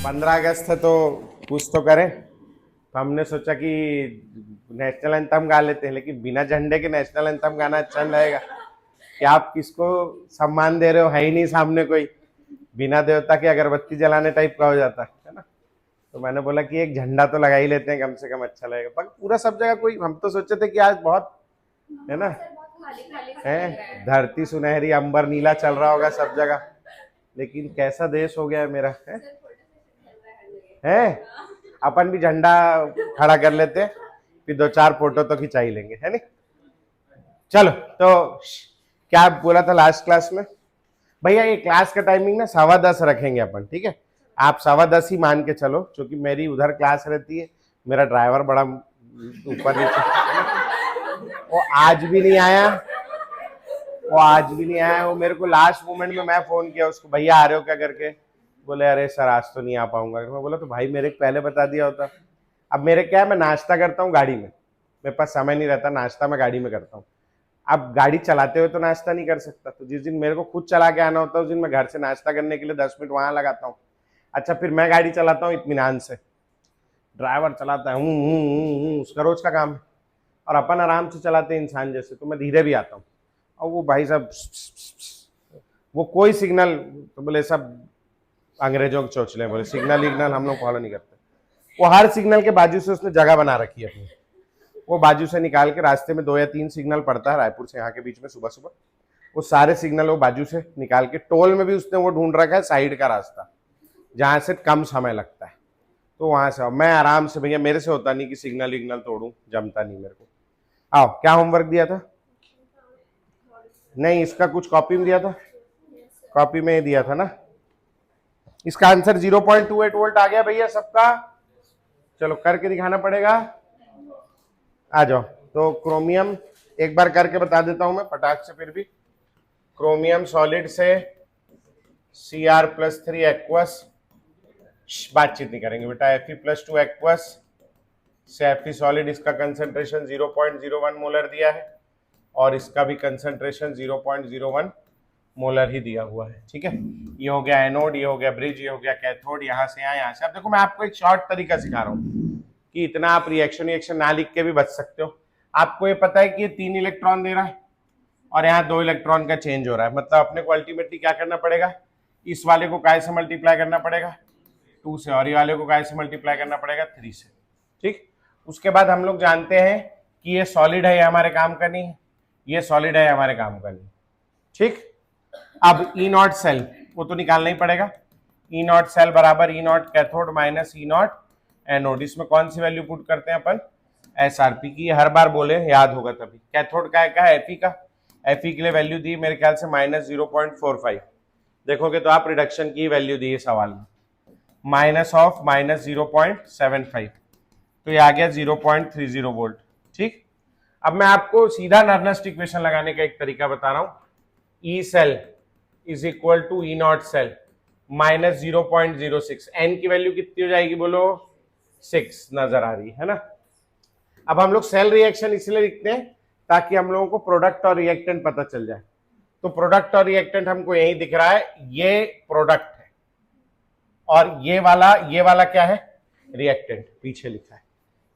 15 अगस्त है तो कुछ तो करें। तो हमने सोचा कि नेशनल एंथम गा लेते हैं, लेकिन बिना झंडे के नेशनल एंथम गाना अच्छा नहीं लगेगा। कि आप किसको सम्मान दे रहे हो, है ही नहीं सामने कोई, बिना देवता के अगरबत्ती जलाने टाइप का हो जाता है ना। तो मैंने बोला कि एक झंडा तो लगा ही लेते हैं, कम से कम अच्छा लगेगा। पर पूरा सब जगह कोई, हम तो सोचे थे कि आज बहुत है ना, है धरती सुनहरी अंबर नीला चल रहा होगा सब जगह, लेकिन कैसा देश हो गया है मेरा, है अपन भी झंडा खड़ा कर लेते हैं, फिर 2-4 फोटो तो खिंचा ही लेंगे, है नहीं। चलो तो क्या बोला था लास्ट क्लास में भैया, ये क्लास का टाइमिंग ना 10:15 रखेंगे अपन, ठीक है। आप 10:15 ही मान के चलो, क्योंकि मेरी उधर क्लास रहती है, मेरा ड्राइवर बड़ा ऊपर नीचे, वो आज भी नहीं आया, वो मेरे को लास्ट मोमेंट में मैं फोन किया उसको, भैया आ रहे हो क्या करके, बोले अरे सर आज तो नहीं आ पाऊंगा। मैं बोला तो भाई मेरे पहले बता दिया होता। अब मेरे क्या है, मैं नाश्ता करता हूँ गाड़ी में, मेरे पास समय नहीं रहता, नाश्ता मैं गाड़ी में करता हूँ। अब गाड़ी चलाते हुए तो नाश्ता नहीं कर सकता, तो जिस दिन मेरे को खुद चला के आना होता है उस दिन मैं घर से नाश्ता करने के लिए 10 मिनट वहां लगाता हूँ। अच्छा, फिर मैं गाड़ी चलाता हूँ इत्मीनान से, ड्राइवर चलाता है उसका रोज का काम है, और अपन आराम से चलाते हैं इंसान जैसे, तो मैं धीरे भी आता हूँ। और वो भाई साहब वो कोई सिग्नल, तो बोले सब अंग्रेजों के चोचले, बोले सिग्नल विग्नल हम लोग फॉलो नहीं करते। वो हर सिग्नल के बाजू से उसने जगह बना रखी है अपनी, वो बाजू से निकाल के, रास्ते में 2 या 3 सिग्नल पड़ता है रायपुर से यहाँ के बीच में सुबह सुबह, वो सारे सिग्नल वो बाजू से निकाल के, टोल में भी उसने वो ढूंढ रखा है साइड का रास्ता जहां से कम समय लगता है, तो वहां से मैं आराम से, भैया मेरे से होता नहीं कि सिग्नल विग्नल तोड़ू, जमता नहीं मेरे को। आओ, क्या होमवर्क दिया था? नहीं, इसका कुछ कॉपी में दिया था, कॉपी में ही दिया था ना। इसका आंसर 0.28 वोल्ट आ गया भैया सबका। चलो करके दिखाना पड़ेगा, आ जाओ। तो क्रोमियम एक बार करके बता देता हूं मैं फटाक से, फिर भी क्रोमियम सॉलिड से Cr+3 एक्वस, बातचीत नहीं करेंगे बेटा, Fe+2 एक्वस से Fe सॉलिड, इसका कंसंट्रेशन 0.01 मोलर दिया है, और इसका भी कंसंट्रेशन 0.01 मोलर ही दिया हुआ है, ठीक है। ये हो गया एनोड, ये हो गया ब्रिज, ये हो गया कैथोड, यहाँ से यहाँ से। अब देखो मैं आपको एक शॉर्ट तरीका सिखा रहा हूँ कि इतना आप रिएक्शन ना लिख के भी बच सकते हो। आपको ये पता है कि ये 3 इलेक्ट्रॉन दे रहा है और यहाँ 2 इलेक्ट्रॉन का चेंज हो रहा है, मतलब अपने को अल्टीमेटली क्या करना पड़ेगा, इस वाले को काय से मल्टीप्लाई करना पड़ेगा 2 से, और ये वाले को काय से मल्टीप्लाई करना पड़ेगा 3 से, ठीक। उसके बाद हम लोग जानते हैं कि ये सॉलिड है, ये हमारे काम का नहीं है, ये सॉलिड है, हमारे काम का नहीं, ठीक। अब ई नॉट सेल वो तो निकालना ही पड़ेगा, ई नॉट सेल बराबर E naught cathode minus E naught anode. इसमें कौन सी वैल्यू पुट करते हैं अपन, एसआरपी की, हर बार बोले याद होगा तभी। कैथोड का है एफई का, एफई के लिए वैल्यू दी मेरे ख्याल से -0.45, देखोगे तो आप रिडक्शन की वैल्यू दी है सवाल में, -0.75, तो ये आ गया 0.30 वोल्ट, ठीक। अब मैं आपको सीधा नर्नस्ट इक्वेशन लगाने का एक तरीका बता रहा हूं, E cell is equal to E naught cell -0.06, N की वैल्यू कितनी हो जाएगी बोलो, 6 नजर आ रही है ना। अब हम लोग सेल रिएक्शन इसलिए लिखते हैं ताकि हम लोगों को प्रोडक्ट और रिएक्टेंट पता चल जाए। तो प्रोडक्ट और रिएक्टेंट हमको यही दिख रहा है, ये प्रोडक्ट है और ये वाला क्या है, रिएक्टेंट, पीछे लिखा है।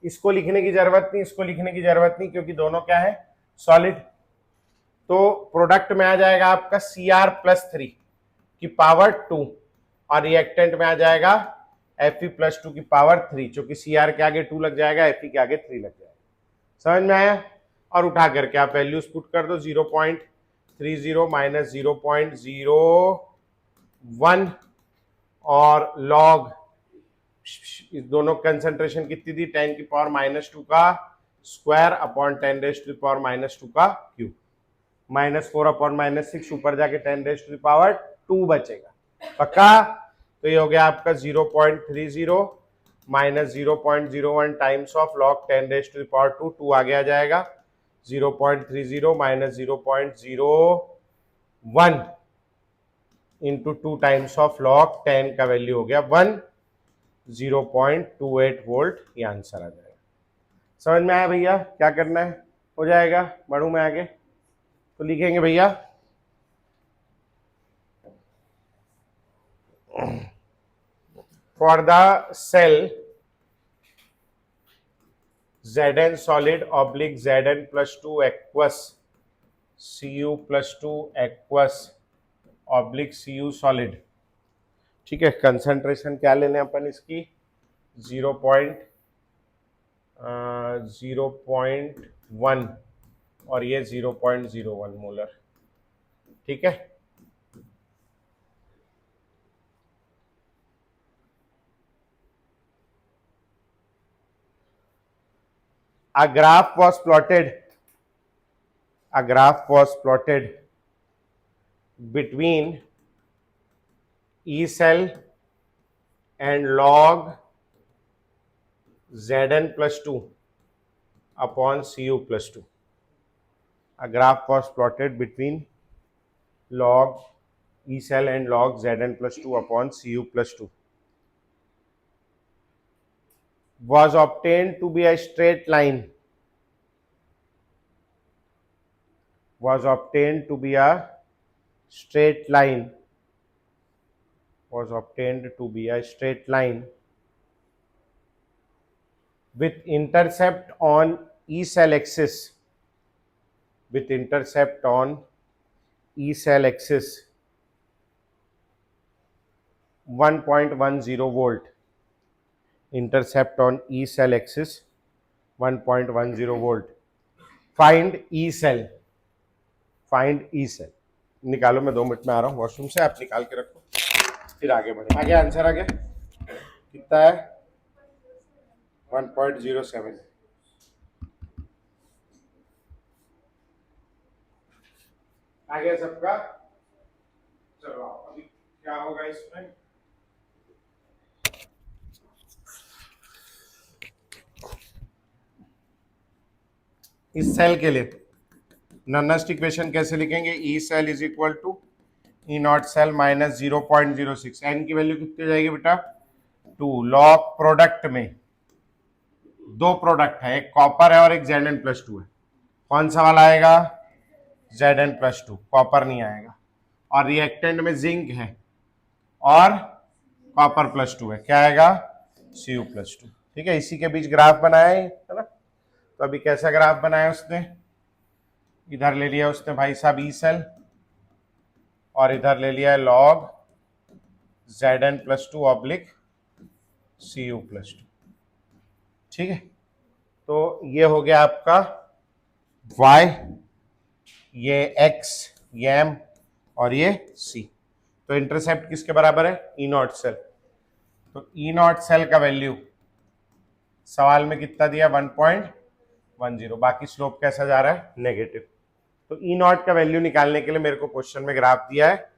इसको लिखने की जरूरत नहीं, इसको लिखने की जरूरत नहीं, क्योंकि दोनों क्या है, सॉलिड। तो प्रोडक्ट में आ जाएगा आपका Cr+3 की पावर 2, और रिएक्टेंट में आ जाएगा Fe+2 की पावर 3, जो कि Cr के आगे 2 लग जाएगा, Fe के आगे 3 लग जाएगा। समझ में आया? और उठा करके आप वैल्यूज पुट कर दो, 0.30 माइनस 0.01 और लॉग, इस दोनों कंसंट्रेशन कितनी दी, 10⁻² का स्क्वायर अपॉन 10⁻² का क्यूब, -4/-6 ऊपर जाके 10⁻² बचेगा, पक्का। तो ये हो गया आपका 0.30 माइनस 0.01 टाइम्स ऑफ लॉग 10⁻², 2 आगे आ जाएगा, 0.30 minus 0.01 into 2 times of log 10 का वैल्यू हो गया 1, 0.28 वोल्ट, ये आंसर आ जाएगा। समझ में आया भैया क्या करना है? हो जाएगा, बढ़ू मैं आगे, तो लिखेंगे भैया for the cell Zn solid oblique Zn plus 2 aqueous Cu plus 2 aqueous oblique Cu solid, ठीक है। कंसंट्रेशन क्या लेने अपन इसकी 0.1 और ये 0.01 मोलर, ठीक है। A graph was plotted between E cell and log Zn plus 2 upon Cu plus 2. A graph was plotted between log E cell and log Zn plus 2 upon Cu plus 2. Was obtained to be a straight line. Was obtained to be a straight line. Was obtained to be a straight line with intercept on E cell axis. With intercept on E cell axis 1.10 volt. Intercept on E cell axis 1.10 volt. Find E cell. Find E cell. निकालो, मैं 2 minute में आ रहा हूँ washroom से, आप निकाल के रखो फिर आगे बढ़े। आगे आंसर आ गया, कितना है 1.07। आ गया सबका। चलो अभी क्या होगा इसमें, इस सेल के लिए नॉनस्ट इक्वेशन कैसे लिखेंगे, E cell is equal to E naught cell minus 0.06। N की वैल्यू कितनी हो जाएगी बेटा 2। लॉग प्रोडक्ट में 2 प्रोडक्ट है, एक कॉपर है और एक Zn प्लस 2 है। कौन सा वाला आएगा Zn प्लस 2, कॉपर नहीं आएगा। और रिएक्टेंट में जिंक है और कॉपर प्लस 2 है, क्या आएगा Cu प्लस 2, ठीक है। इसी के बीच ग्राफ बनाया है ना। तो अभी कैसा ग्राफ बनाया उसने, इधर ले लिया उसने भाई साहब ई सेल और इधर ले लिया है log Zn plus 2 oblique Cu plus 2, ठीक है। तो ये हो गया आपका y, ये x, ये m और ये c। तो इंटरसेप्ट किसके बराबर है ई नॉट सेल। तो ई नॉट सेल का वैल्यू सवाल में कितना दिया 1.10, बाकी स्लोप कैसा जा रहा है नेगेटिव। तो ई नॉट का वैल्यू निकालने के लिए मेरे को क्वेश्चन में ग्राफ दिया है,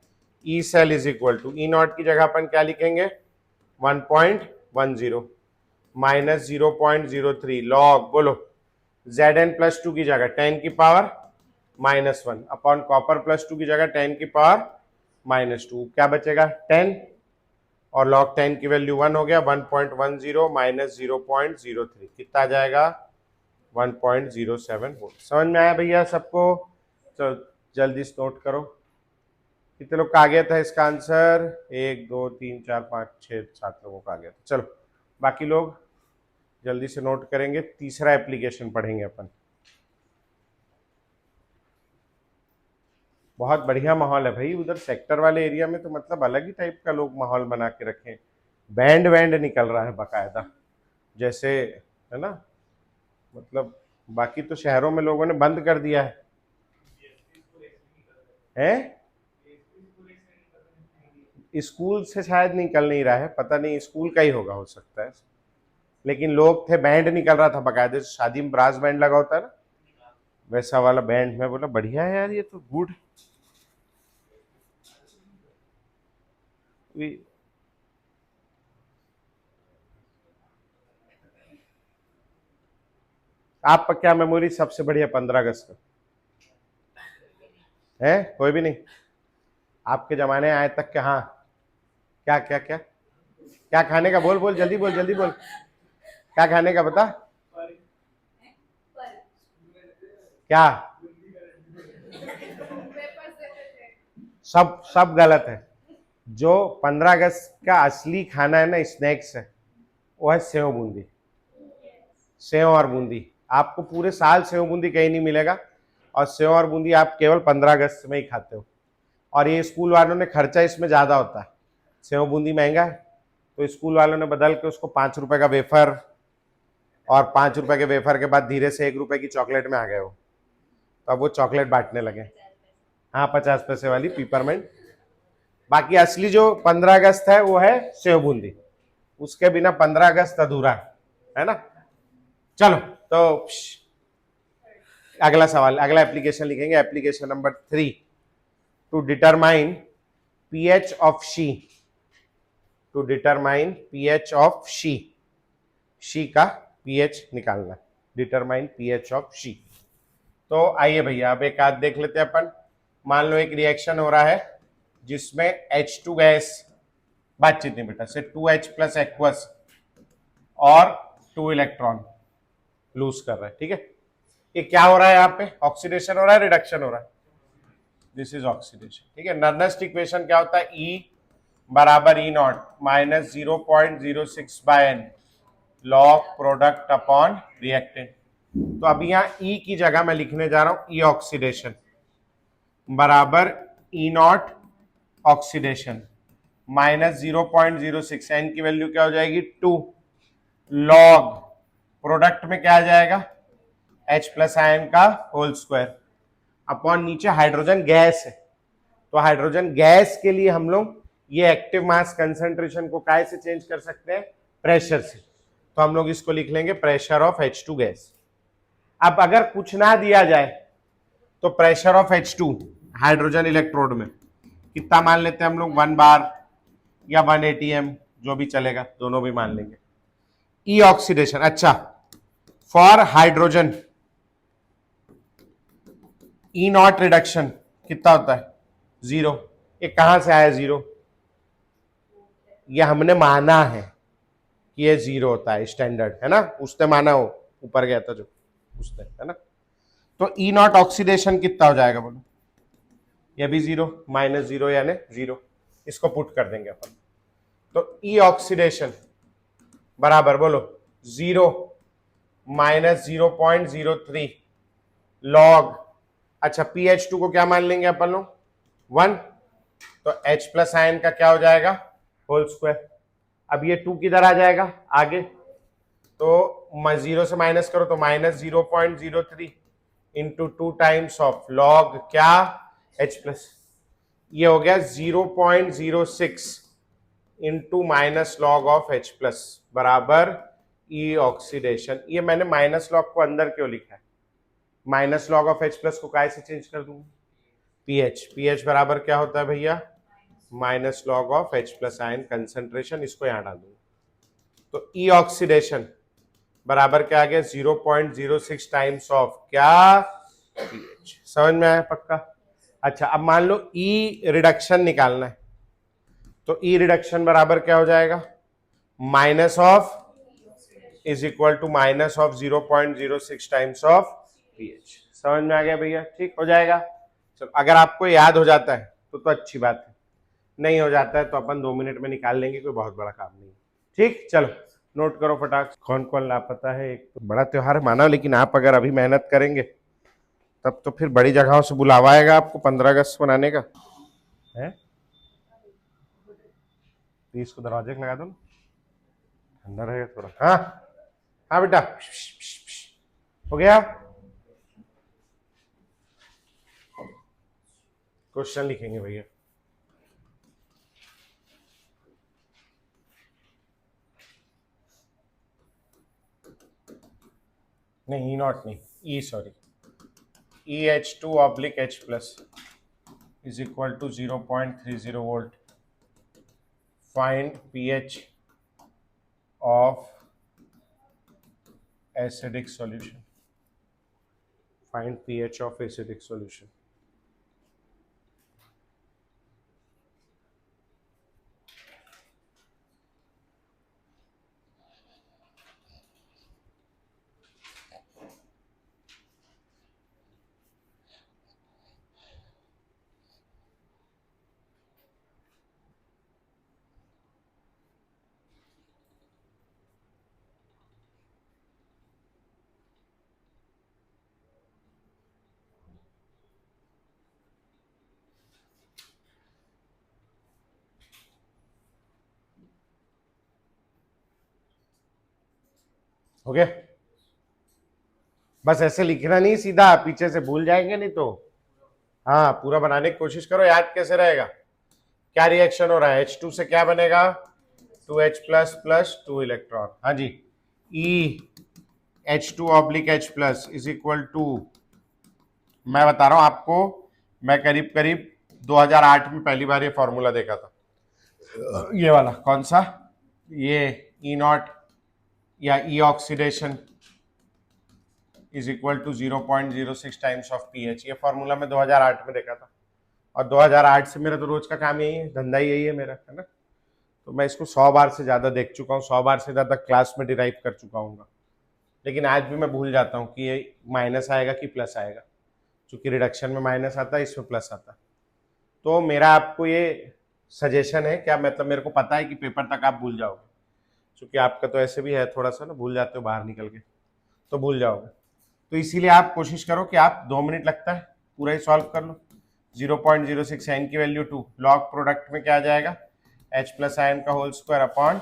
E cell is equal to E naught की जगह अपन क्या लिखेंगे 1.10 माइनस 0.03 लॉग, बोलो Zn प्लस 2 की जगह 10 की पावर -1 अपॉन कॉपर प्लस 2 की जगह 10 की पावर -2, क्या बचेगा 10 और log 10 की वैल्यू 1 हो गया। 1.10 माइनस 0.03 कितना आ जाएगा 1.07 वोल्ट। समझ में आया भैया सबको। तो जल्दी से नोट करो कितने लोग का आ गया था इसका आंसर, 1 2 3 4 5 6 7 लोगों का आ गया था। चलो बाकी लोग जल्दी से नोट करेंगे, तीसरा एप्लीकेशन पढ़ेंगे अपन। बहुत बढ़िया माहौल है भाई उधर सेक्टर वाले एरिया में, तो मतलब अलग ही टाइप का लोग माहौल बना के रखे, बैंड वैंड निकल रहा है बकायदा, जैसे है ना। मतलब बाकी तो शहरों में लोगों ने बंद कर दिया है? स्कूल से शायद निकल नहीं रहा है, पता नहीं स्कूल का ही होगा, हो सकता है। लेकिन लोग थे, बैंड निकल रहा था बकायदे, शादी में ब्रास बैंड लगा होता है ना, वैसा वाला बैंड। मैं बोला बढ़िया है यार, ये तो गुड। आपका क्या मेमोरी सबसे बढ़िया 15 अगस्त का है? कोई भी नहीं आपके जमाने आए तक के? हाँ क्या क्या क्या क्या खाने का, बोल बोल जल्दी बोल, जल्दी बोल, क्या खाने का बता। क्या सब सब गलत है, जो 15 अगस्त का असली खाना है ना, स्नैक्स है, वो है सेव बूंदी। सेव और बूंदी आपको पूरे साल सेव बूंदी कहीं नहीं मिलेगा, और सेव और बूंदी आप केवल 15 अगस्त में ही खाते हो। और ये स्कूल वालों ने खर्चा इसमें ज्यादा होता है, सेव बूंदी महंगा है, तो स्कूल वालों ने बदल के उसको 5 रुपए का वेफर, और 5 रुपए के वेफर के बाद धीरे से 1 रुपए की चॉकलेट में आ गए हो, तो अब वो चॉकलेट बांटने लगे। हाँ, 50 पैसे वाली पिपरमेंट। बाकी असली जो 15 अगस्त है वो है सेव बूंदी, उसके बिना 15 अगस्त अधूरा है ना। चलो, तो अगला सवाल, अगला एप्लीकेशन लिखेंगे, application number 3, to determine pH of SHE. To determine pH of SHE, SHE का पीएच निकालना, डिटरमाइन पीएच ऑफ शी। तो आइए भैया अब एक आध देख लेते हैं अपन। मान लो एक रिएक्शन हो रहा है जिसमें H2 गैस, बातचीत नहीं बेटा, से 2H प्लस एक्वस और 2 इलेक्ट्रॉन लूज कर रहा है, ठीक है। ये क्या हो रहा है, यहाँ पे ऑक्सीडेशन हो रहा है, रिडक्शन हो रहा है, दिस इज ऑक्सीडेशन, ठीक है। नर्नेस्ट इक्वेशन क्या होता है, E बराबर E naught minus 0.06 by N log product upon reactant. तो अब यहाँ E की जगह मैं लिखने जा रहा हूं E ऑक्सीडेशन बराबर E not oxidation minus 0.06, N की वैल्यू क्या हो जाएगी 2, लॉग प्रोडक्ट में क्या आ जाएगा H प्लस आयन का होल स्क्वायर अपॉन नीचे हाइड्रोजन गैस है, तो हाइड्रोजन गैस के लिए हम लोग ये एक्टिव मास कंसंट्रेशन को काय से चेंज कर सकते हैं, प्रेशर से। तो हम लोग इसको लिख लेंगे प्रेशर ऑफ H2 गैस। अब अगर कुछ ना दिया जाए तो pressure of H2 hydrogen electrode में कितना मान लेते हैं हम लोग, 1 बार या 1 ATM, जो भी चलेगा, दोनों भी मान लेंगे। ई ऑक्सीडेशन, अच्छा, for hydrogen E naught reduction कितना होता है, 0। ये कहां से आया 0, ये हमने माना है कि ये 0 होता है, स्टैंडर्ड है ना, उसने माना हो, ऊपर गया था जो उसने, है ना। तो ई नॉट ऑक्सीडेशन कितना हो जाएगा बोलो, ये भी 0 माइनस 0 यानी 0, इसको पुट कर देंगे अपन। तो ई ऑक्सीडेशन बराबर बोलो 0 माइनस 0.03 लॉग, अच्छा PH2 को क्या मान लेंगे अपन लोग 1, तो H प्लस आयन का क्या हो जाएगा होल स्क्वायर। अब ये 2 किधर आ जाएगा आगे, तो 0 से माइनस करो तो minus 0.03 into 2 times of log क्या H प्लस, ये हो गया 0.06 into minus log of H plus बराबर ई ऑक्सीडेशन। ये मैंने माइनस लॉग को अंदर क्यों लिखा है, minus log of H plus को काय से चेंज कर दूंगा, पीएच, पीएच बराबर क्या होता है भैया, minus log of H plus ion concentration, इसको यहां डाल दूंगा। तो ई ऑक्सीडेशन बराबर क्या आ गया 0.06 टाइम्स ऑफ क्या पीएच। समझ में आया पक्का। अच्छा, अब मान लो ई रिडक्शन निकालना है, तो ई रिडक्शन बराबर क्या हो जाएगा, minus of is equal to minus of 0.06 times of pH. समझ में आ गया भैया, ठीक हो जाएगा। चलो, अगर आपको याद हो जाता है तो अच्छी बात है, नहीं हो जाता है तो अपन 2 मिनट में निकाल लेंगे, कोई बहुत बड़ा काम नहीं। ठीक, चलो नोट करो फटाक। कौन कौन लापता है, एक तो बड़ा त्योहार माना, लेकिन आप अगर अभी मेहनत करेंगे तब तो फिर बड़ी जगहों से बुलावा आएगा आपको 15 अगस्त मनाने का है। प्लीज को दरवाजे लगा दो, ठंडा रहेगा थोड़ा। हाँ हाँ बेटा, हो गया। क्वेश्चन लिखेंगे भैया, नहीं ई नॉट नहीं, E sorry, EH2 oblique H plus is equal to 0.30 volt. Find pH of acidic solution. Find pH of acidic solution. हो गया? बस ऐसे लिखना नहीं सीधा, पीछे से भूल जाएंगे नहीं तो। हाँ, पूरा बनाने की कोशिश करो। याद कैसे रहेगा? क्या रिएक्शन हो रहा है? H2 से क्या बनेगा? 2H plus plus 2 electron. हाँ जी, E H2 oblique H plus is equal to, मैं बता रहा हूं आपको, मैं करीब करीब 2008 में पहली बार ये फॉर्मूला देखा था। ये वाला कौन सा? ये E नॉट या E oxidation is equal to 0.06 times of pH. ये फॉर्मूला मैं 2008 में देखा था, और 2008 से मेरा तो रोज का काम यही है, धंधा यही है मेरा, है ना। तो मैं इसको 100 बार से ज्यादा देख चुका हूँ, 100 बार से ज्यादा क्लास में डिराइव कर चुका हूँ, लेकिन आज भी मैं भूल जाता हूँ कि ये माइनस आएगा कि प्लस आएगा। चूंकि रिडक्शन में माइनस आता है, इसमें प्लस आता है। तो मेरा आपको ये सजेशन है, क्या मतलब, मेरे को पता है कि पेपर तक आप भूल जाओगे, क्योंकि आपका तो ऐसे भी है थोड़ा सा ना, भूल जाते हो बाहर निकल के, तो भूल जाओगे। तो इसीलिए आप कोशिश करो कि आप 2 मिनट लगता है, पूरा ही सॉल्व कर लो। 0.06 n की वैल्यू 2, लॉग प्रोडक्ट में क्या आ जाएगा? H प्लस आयन का होल स्क्वायर अपॉन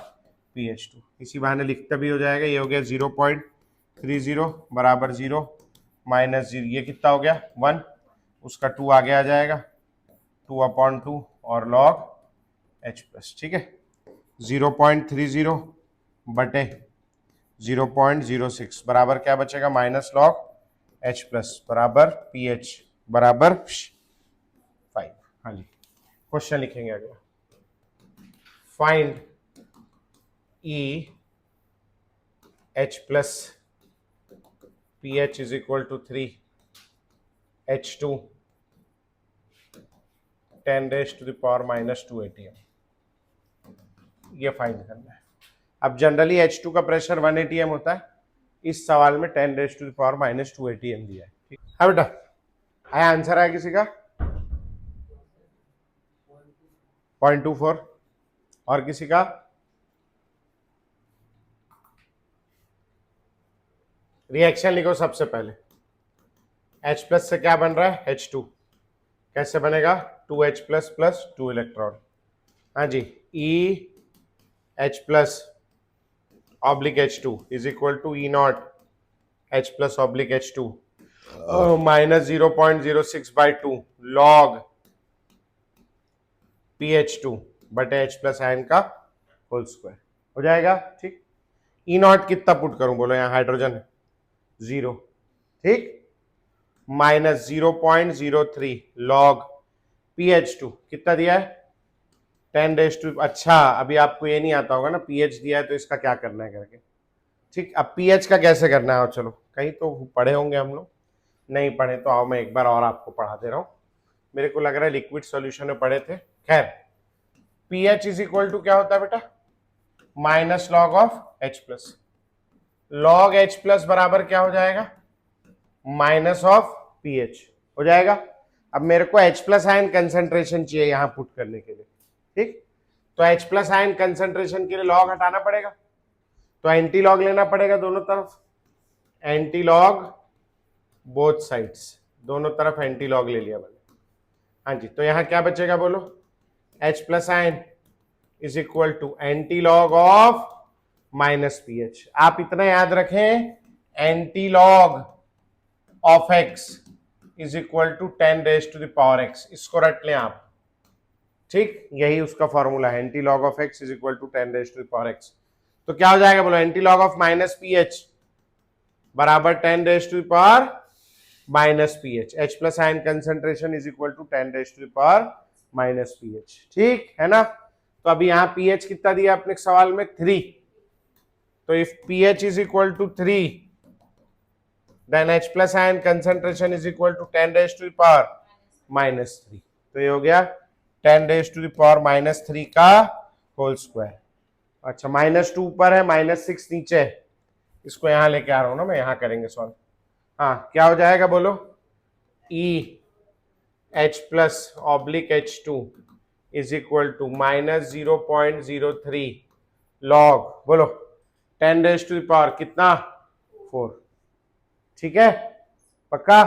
PH2। इसी बहाने लिखता भी हो जाएगा। ये हो गया 0.30 बराबर 0 माइनस 0, ये कितना हो गया? 1, उसका 2 आगे आ जाएगा, 2/2 और लॉग H प्लस। ठीक है, 0.30 बटे 0.06 बराबर क्या बचेगा? माइनस लॉग H प्लस बराबर PH बराबर 5। हाँ जी, क्वेश्चन लिखेंगे अगला। Find E H plus PH is equal to 3 H2 10 raise to the power minus 2 atm, ये फाइंड करना है। अब जनरली H2 का प्रेशर 1 atm होता है, इस सवाल में 10 raise to the power minus 2 atm दिया है। ठीक है बेटा, आया आंसर आया किसी का? 0.24, और किसी का? रिएक्शन लिखो सबसे पहले। H प्लस से क्या बन रहा है? H2। कैसे बनेगा? 2H plus plus 2 electron. हाँ जी, EH plus oblique H2 is equal to E naught H plus oblique H2 minus 0.06/2 log PH2 बटे H प्लस आयन का होल स्क्वायर हो जाएगा। ठीक, E नॉट कितना पुट करूं? बोलो, यहाँ हाइड्रोजन है 0, ठीक, माइनस 0.03 लॉग PH2 कितना दिया है? 10 रेज टू, अच्छा अभी आपको ये नहीं आता होगा ना, पीएच दिया है तो इसका क्या करना है करके। ठीक, अब पीएच का कैसे करना है? और चलो, कहीं तो पढ़े होंगे हम लोग, नहीं पढ़े तो आओ मैं एक बार और आपको पढ़ा दे रहा हूँ। मेरे को लग रहा है लिक्विड सॉल्यूशन में पढ़े थे। खैर, पीएच इज इक्वल टू क्या होता है बेटा? Minus log of H plus. Log H plus बराबर क्या हो जाएगा? माइनस ऑफ पीएच हो जाएगा। अब मेरे को H प्लस आयन कंसेंट्रेशन चाहिए यहां पुट करने के लिए। ठीक, तो H प्लस आयन कंसेंट्रेशन के लिए लॉग हटाना पड़ेगा, तो एंटी लॉग लेना पड़ेगा दोनों तरफ। एंटी लॉग बोथ साइड्स, दोनों तरफ एंटी लॉग ले लिया मैंने। हाँ जी, तो यहां क्या बचेगा बोलो? H plus ion is equal to antilog of minus pH. आप इतना याद रखें, antilog of x is equal to 10 raise to the power x, इसको रट लें आप। ठीक, यही उसका फॉर्मूला है, antilog of x is equal to 10 raise to the power x। तो क्या हो जाएगा बोलो? Antilog of minus pH बराबर 10 raise to the power minus pH. H plus ion concentration is equal to 10 raise to the power minus pH. ठीक है ना। तो अभी यहाँ पीएच कितना दिया अपने सवाल में? 3। तो if pH is equal to 3, then H plus ion concentration is equal to 10 raise to the power minus 3। तो ये हो गया 10 raise to the power minus 3 का होल स्क्वायर। अच्छा, -2 ऊपर है, -6 नीचे है, इसको यहां लेके आ रहा हूं ना मैं, यहां करेंगे सॉल्व। हाँ, क्या हो जाएगा बोलो? EH plus oblique H2 is equal to minus 0.03 log, बोलो 10 रेज टू द पावर कितना? 4। ठीक है, पक्का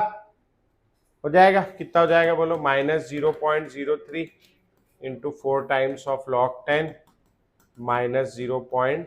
हो जाएगा। कितना हो जाएगा बोलो? -0.03 into 4 times of log 10 minus 0.03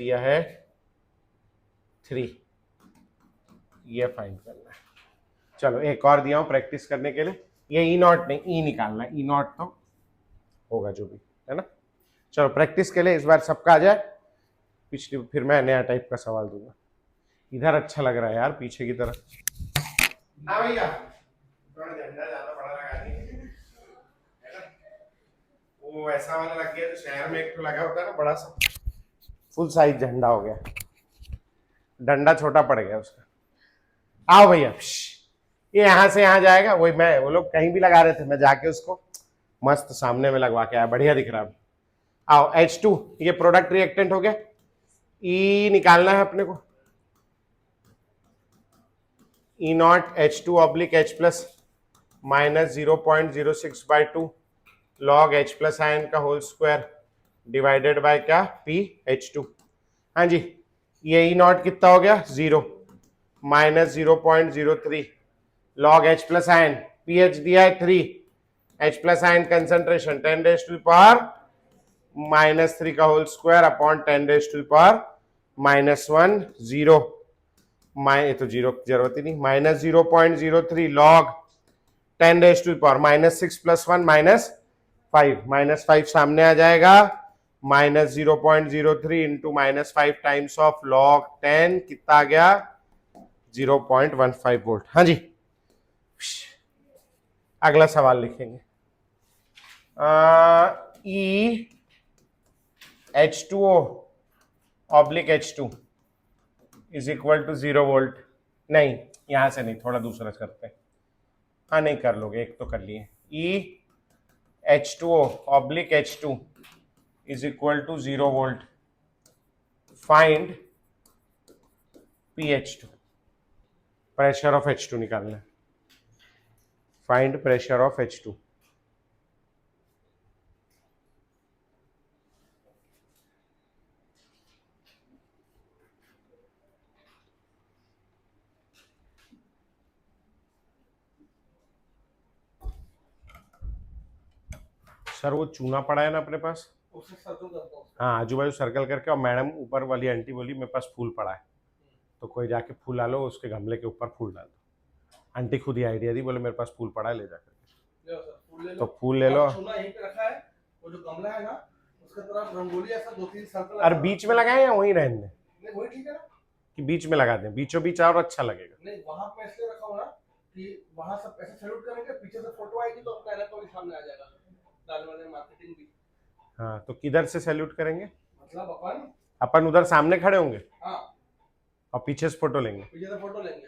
दिया है 3, ये फाइंड करना है। चलो एक और दिया हूं प्रैक्टिस करने के लिए, ये ई नॉट नहीं, ई निकालना है, ई नॉट तो होगा जो भी है ना। चलो प्रैक्टिस के लिए इस बार सबका आ जाए, पिछली फिर मैं नया टाइप का सवाल दूंगा। इधर अच्छा लग रहा है यार पीछे की तरफ। हाँ भैया, थोड़ा झंडा ज्यादा बड़ा लगा दिए है ना, वो ऐसा वाला लग गया जो शहर में एक तो लगा होता है ना बड़ा सा, फुल साइज झंडा हो गया, डंडा छोटा पड़ गया उसका। आओ भैया, ये यहाँ से यहाँ जाएगा, वही मैं, वो लोग कहीं भी लगा रहे थे, मैं जाके उसको मस्त सामने में लगवा के आया, बढ़िया दिख रहा है। आओ H2, ये प्रोडक्ट रिएक्टेंट हो गया, ई निकालना है अपने को, E naught H2 oblique H plus minus 0.06/2 log H plus ion का होल स्क्वायर डिवाइडेड बाय क्या, PH2। हाँ जी, ये ई नॉट कितना हो गया, 0 minus 0.03 log H plus ion, pH दिया है 3, H प्लस आयन कंसेंट्रेशन 10⁻³ का होल स्क्वायर अपॉन 10⁻⁻1 0, ये तो जीरो की जरूरत ही नहीं, माइनस 0.03 लॉग 10⁻6 + 1 -5 सामने आ जाएगा, minus 0.03 into -5 times of log 10 कितना आ गया, 0.15 वोल्ट। हाँ जी, अगला सवाल लिखेंगे, E H2O oblique H2 is equal to 0 volt. नहीं, यहां से नहीं, थोड़ा दूसरा करते हैं। हाँ नहीं कर लोगे, एक तो कर लिए। E H2O oblique H2 is equal to 0 volt, find PH2, pressure of H2 निकालना है, find pressure of H2। Sir वो चूना पड़ा है ना अपने पास, उसे सर्कल करता हूं। हाँ आजू बाजू सर्कल करके, और मैडम ऊपर वाली आंटी बोली मेरे पास फूल पड़ा है, तो कोई जाके फूल ला लो, उसके गमले के ऊपर फूल डाल दो। आंटी खुद ही आइडिया दी, बोले मेरे पास फूल पड़ा है, ले जाकर तो फूल ले लो। चूना यहीं पे रखा है, वो जो गमला है ना उसके तरफ रंगोली ऐसा 2-3 सर्कल, और बीच में लगाए या वहीं रहने दें, नहीं वही ठीक है ना, कि बीच में लगा दें, बीचों बीच और अच्छा लगेगा। नहीं वहां पे इसलिए रखा हूं ना कि वहां सब ऐसे सैल्यूट करेंगे, पीछे से फोटो आएगी तो अपना इलेक्ट्रॉनिक सामने आ जाएगा, डाल वाले मार्केटिंग भी। हाँ तो किधर से सैल्यूट करेंगे, मतलब अपन उधर सामने खड़े होंगे, हाँ, और पीछे से फोटो लेंगे। पीछे से फोटो लेंगे,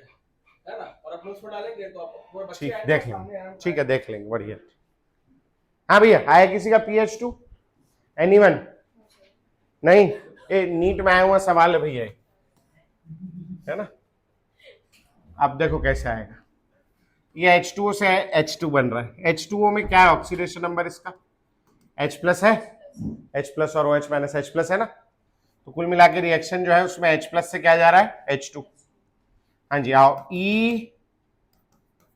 है ना, और अपन उसमें डालेंगे तो आप पूरे बच्चे ठीक, आएंगे देख सामने लेंगे, आएंगे। ठीक है, देख लेंगे, बढ़िया। हाँ भैया, आया किसी का PH2? एनीवन? नहीं, ये नीट में आया हुआ सवाल है भैया, है ना। अब देखो कैसे आएगा। ये H2O से H2 बन रहा है। H2O में क्या है ऑक्सीडेशन नंबर इसका? H प्लस है, H प्लस और OH माइनस H प्लस है ना। तो कुल मिला के रिएक्शन जो है उसमें H प्लस से क्या जा रहा है? H2। हाँ जी, आओ, E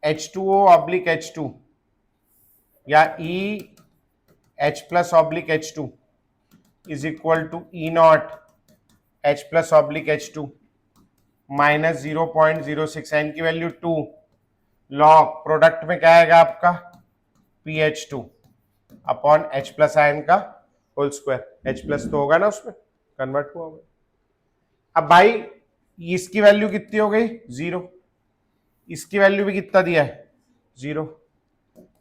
H2O ऑब्लिक H2 या E H plus oblique H2 is equal to E naught H plus oblique H2 minus 0.06, N की वैल्यू 2, लॉग प्रोडक्ट में क्या आएगा आपका? PH2 upon H plus ion का होल स्क्वायर। H प्लस तो होगा ना उसमें, कन्वर्ट हुआ होगा। अब भाई इसकी वैल्यू कितनी हो गई? 0। इसकी वैल्यू भी कितना दिया है? 0।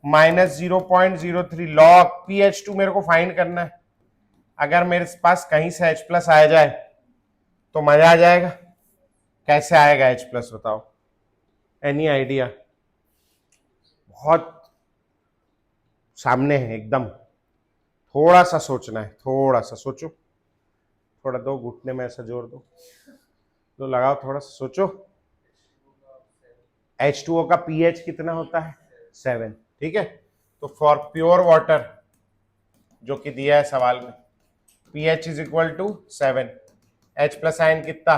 माइनस 0.03 लॉग PH2 मेरे को फाइंड करना है। अगर मेरे पास कहीं से H प्लस आ जाए तो मजा आ जाएगा। कैसे आएगा H प्लस बताओ? Any idea? बहुत सामने है एकदम, थोड़ा सा सोचना है, थोड़ा सा सोचो, थोड़ा दो घुटने में ऐसा जोर दो, तो लगाओ, थोड़ा सा सोचो। H2O का pH कितना होता है? 7, ठीक है। तो फॉर प्योर वाटर जो कि दिया है सवाल में, pH is equal to 7, H plus ion कितना?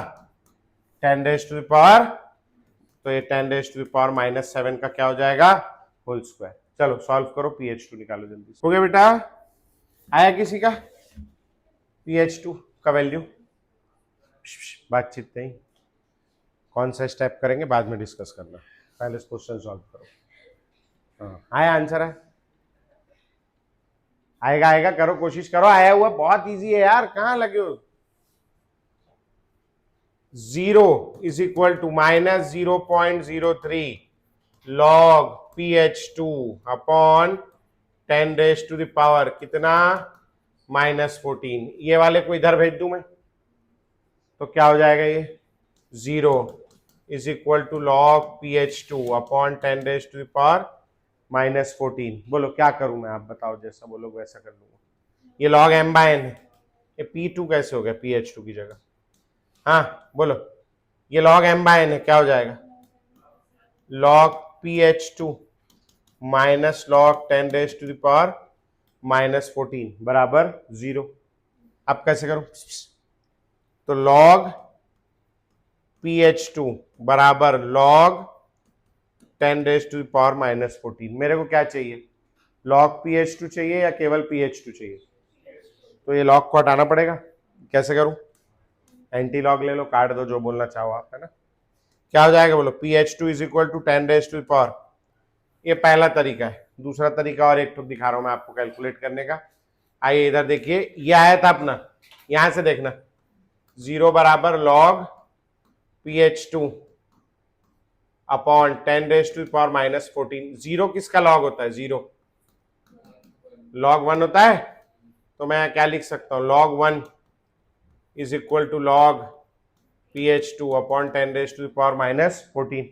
10 रेज टू द पावर, तो ये 10 raise to the power minus 7 का क्या हो जाएगा? Whole square. चलो सॉल्व करो, PH2 निकालो जल्दी से। हो गया बेटा? आया किसी का PH2 का वैल्यू? बातचीत नहीं, कौन सा स्टेप करेंगे बाद में डिस्कस करना, पहले क्वेश्चन सॉल्व करो। हाँ, आया आंसर है? आएगा आएगा, करो, कोशिश करो। आया हुआ बहुत इजी है यार, कहाँ लगे हो? 0 is equal to minus 0.03 log PH2 upon 10 raise to the power कितना? माइनस 14। ये वाले को इधर भेज दूं मैं तो क्या हो जाएगा? ये 0 is equal to log PH2 upon 10 raise to the power minus 14। बोलो क्या करूं मैं, आप बताओ, जैसा बोलोगे वैसा कर लूंगा। ये लॉग m बाय n है, ये P2 कैसे हो गया PH2 की जगह? हाँ बोलो, ये लॉग m बाय n है, क्या हो जाएगा? Log PH2 minus log 10 raise to the power minus 14 बराबर 0। अब कैसे करूं? तो लॉग PH2 बराबर log 10 raise to the power minus 14। मेरे को क्या चाहिए? लॉग PH2 चाहिए या केवल PH2 चाहिए? तो ये लॉग को हटाना पड़ेगा। कैसे करूं? एंटी लॉग ले लो, काट दो, जो बोलना चाहो आप, है ना। क्या हो जाएगा बोलो? PH2 is equal to 10 raise to the power. ये पहला तरीका है। दूसरा तरीका और एक तो दिखा रहा हूं मैं आपको कैलकुलेट करने का। आइए इधर देखिए, ये आया था अपना, यहां से देखना, 0 बराबर log PH2 upon 10 raise to the power minus 14। 0 किसका लॉग होता है? 0 लॉग 1 होता है। तो मैं क्या लिख सकता हूं? Log 1 is equal to log PH2 upon 10 raise to the power minus 14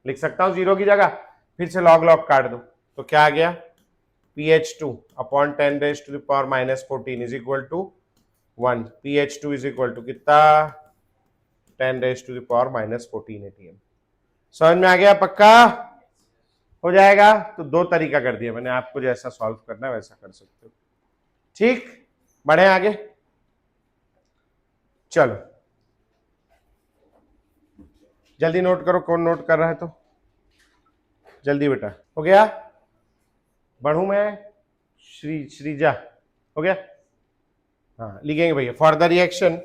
लिख सकता हूं 0 की जगह। फिर से लॉग लॉग काट दो तो क्या आ गया? PH2 upon 10 raise to the power minus 14 is equal to 1। PH2 is equal to कितना? 10 raise to the power minus 14 ATM। समझ में आ गया? पक्का हो जाएगा। तो दो तरीका कर दिया मैंने, आपको जैसा सॉल्व करना है वैसा कर सकते हो। ठीक, बढ़े आगे। चलो जल्दी नोट करो, कौन नोट कर रहा है तो जल्दी बेटा। हो गया? बढ़ू मैं? श्रीजा हो गया? हाँ लिखेंगे भैया। For the reaction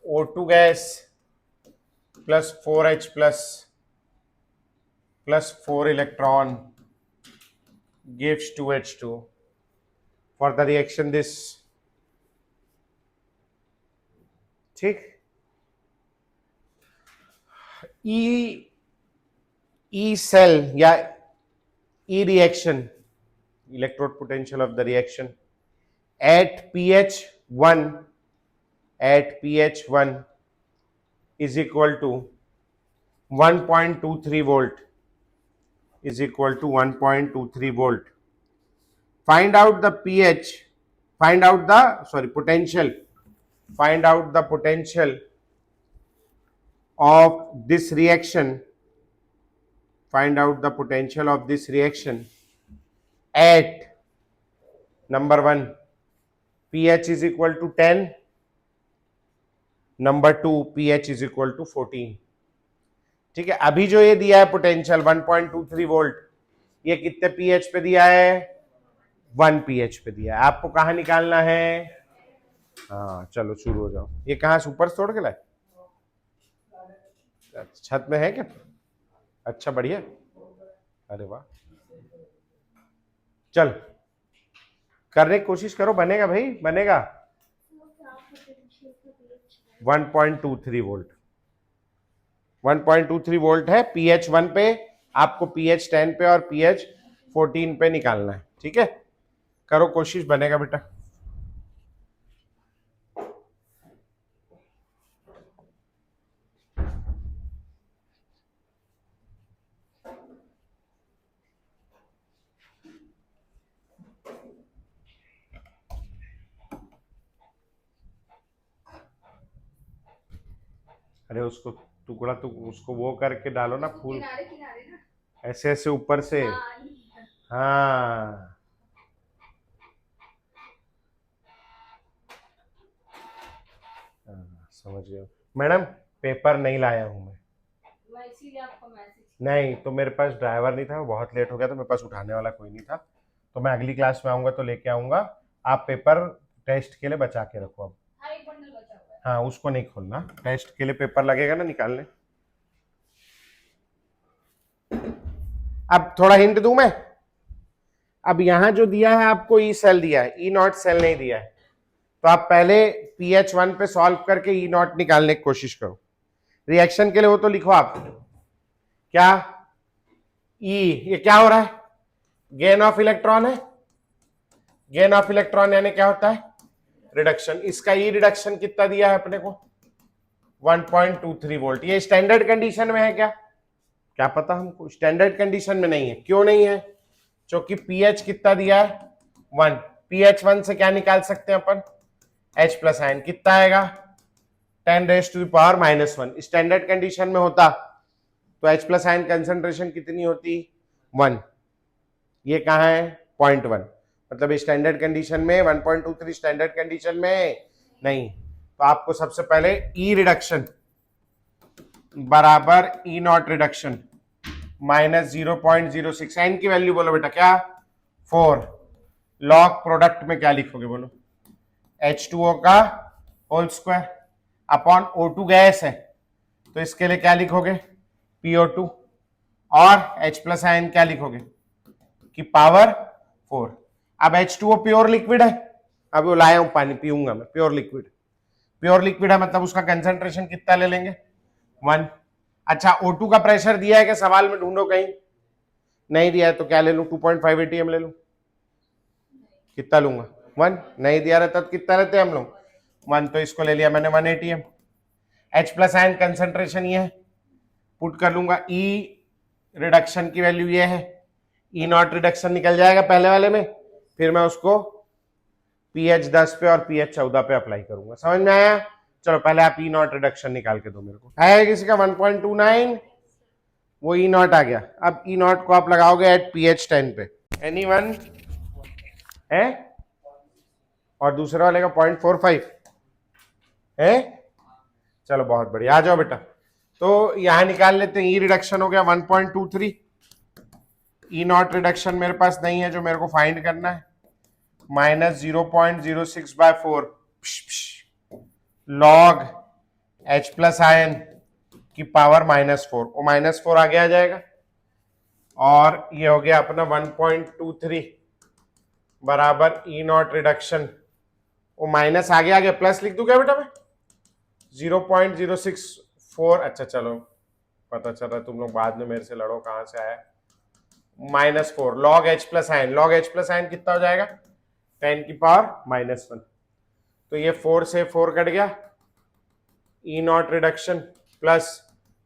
O2 gas plus 4H plus 4 electron gives 2H2। For the reaction this, ठीक। ई सेल या E reaction, electrode potential of the reaction at pH 1 at pH1 is equal to 1.23 volt is equal to 1.23 volt. Find out the pH, find out the potential, find out the potential of this reaction, find out the potential of this reaction at number 1 pH is equal to 10, number 2 pH is equal to 14. ठीक है, अभी जो ये दिया है potential 1.23 volt, ये कितने pH पे दिया है? 1 pH पे दिया है. आपको कहाँ निकालना है? हाँ चलो शुरू हो जाओ. ये कहाँ से ऊपर तोड़ के लाए? छत में है क्या? अच्छा बढ़िया. अरे वाह, चल करने की कोशिश करो, बनेगा भाई, बनेगा. 1.23 वोल्ट, 1.23 वोल्ट है pH 1 पे. आपको pH 10 पे और pH 14 पे निकालना है. ठीक है, करो कोशिश, बनेगा बेटा. अरे उसको टुकड़ा तो उसको वो करके डालो ना, फूल किनारे किनारे ना. ऐसे ऐसे ऊपर से. हाँ समझ गया मैडम. पेपर नहीं लाया हूं मैं इसीलिए आपको मैसेज. नहीं तो मेरे पास ड्राइवर नहीं था, बहुत लेट हो गया, तो मेरे पास उठाने वाला कोई नहीं था. तो मैं अगली क्लास में आऊंगा तो लेके आऊंगा. आप पेपर टेस्ट के लिए बचा के रखो अब. हाँ, एक बंडल बचा हुआ है. हाँ उसको नहीं खोलना, टेस्ट के लिए पेपर लगेगा ना निकालने. अब थोड़ा हिंट दूं मैं. अब यहां जो दिया है आपको ई सेल दिया है, ई नॉट सेल नहीं दिया है. तो आप पहले pH 1 पे सॉल्व करके ई नॉट निकालने की कोशिश करो. रिएक्शन के लिए वो तो लिखो आप. क्या ई, ये क्या हो रहा है? गेन ऑफ इलेक्ट्रॉन है. गेन ऑफ इलेक्ट्रॉन यानी क्या होता है? रिडक्शन. इसका ई रिडक्शन कितना दिया है अपने को? 1.23 वोल्ट. ये स्टैंडर्ड कंडीशन में है क्या? क्या पता हमको. स्टैंडर्ड कंडीशन में नहीं है. क्यों नहीं है? क्योंकि pH कितना दिया है? 1. pH 1 से क्या निकाल सकते हैं अपन? H प्लस आयन कितना आएगा? 10⁻⁻1. स्टैंडर्ड कंडीशन में होता तो H प्लस आयन कंसेंट्रेशन कितनी होती? 1. ये कहाँ है? 0.1. मतलब स्टैंडर्ड कंडीशन में 1.23, स्टैंडर्ड कंडीशन में नहीं. तो आपको सबसे पहले ई रिडक्शन बराबर E naught reduction minus 0.06. N की वैल्यू बोलो बेटा. क्या? 4. लॉग प्रोडक्ट में क्या लिखोगे बोलो? H2O का whole square upon O2 gas है तो इसके लिए क्या लिखोगे? PO2. और H प्लस आयन क्या लिखोगे? कि पावर 4. अब H2O प्योर लिक्विड है. अब वो लाया हूं पानी, पीऊंगा मैं. प्योर लिक्विड, प्योर लिक्विड है मतलब उसका कंसेंट्रेशन कितना ले लेंगे? 1. अच्छा O2 का प्रेशर दिया है क्या सवाल में? ढूंढो कहीं. नहीं दिया है तो क्या ले लूं? 2.5 ATM ले लूं. कितना लूंगा? 1. नहीं दिया रहता तो कितना लेते हैं हम लोग? 1. तो इसको ले लिया मैंने 1 ATM. H plus ion concentration ये है, पुट कर लूंगा. E रिडक्शन की वैल्यू ये है. E नॉट रिडक्शन निकल जाएगा पहले वाले में, फिर मैं उसको pH 10 पे और pH 14 पे अप्लाई करूंगा. समझ में आया? चलो पहले आप E नॉट रिडक्शन निकाल के दो मेरे को. आया किसी का? 1.29. वो E नॉट आ गया. अब E नॉट को आप लगाओगे एट pH 10 पे. एनीवन है? और दूसरे वाले का 0.45 है. चलो बहुत बढ़िया, आ जाओ बेटा. तो यहां निकाल लेते हैं. ई रिडक्शन हो गया 1.23. ई नॉट रिडक्शन मेरे पास नहीं है जो मेरे को फाइंड करना है. Minus 0.06/4 log H plus ion की पावर -4. वो -4 आगे आ जाएगा. और ये हो गया अपना 1.23 बराबर ई नॉट रिडक्शन. वो माइनस आगे आ गया, प्लस लिख दूं क्या बेटा मैं? 0.064. अच्छा चलो पता चल रहा है तुम लोग बाद में मेरे से लड़ो कहां से आया. -4 log H plus ion. Log H plus ion कितना हो जाएगा? 10 की पावर -1. तो ये 4 से 4 कट गया, E naught reduction plus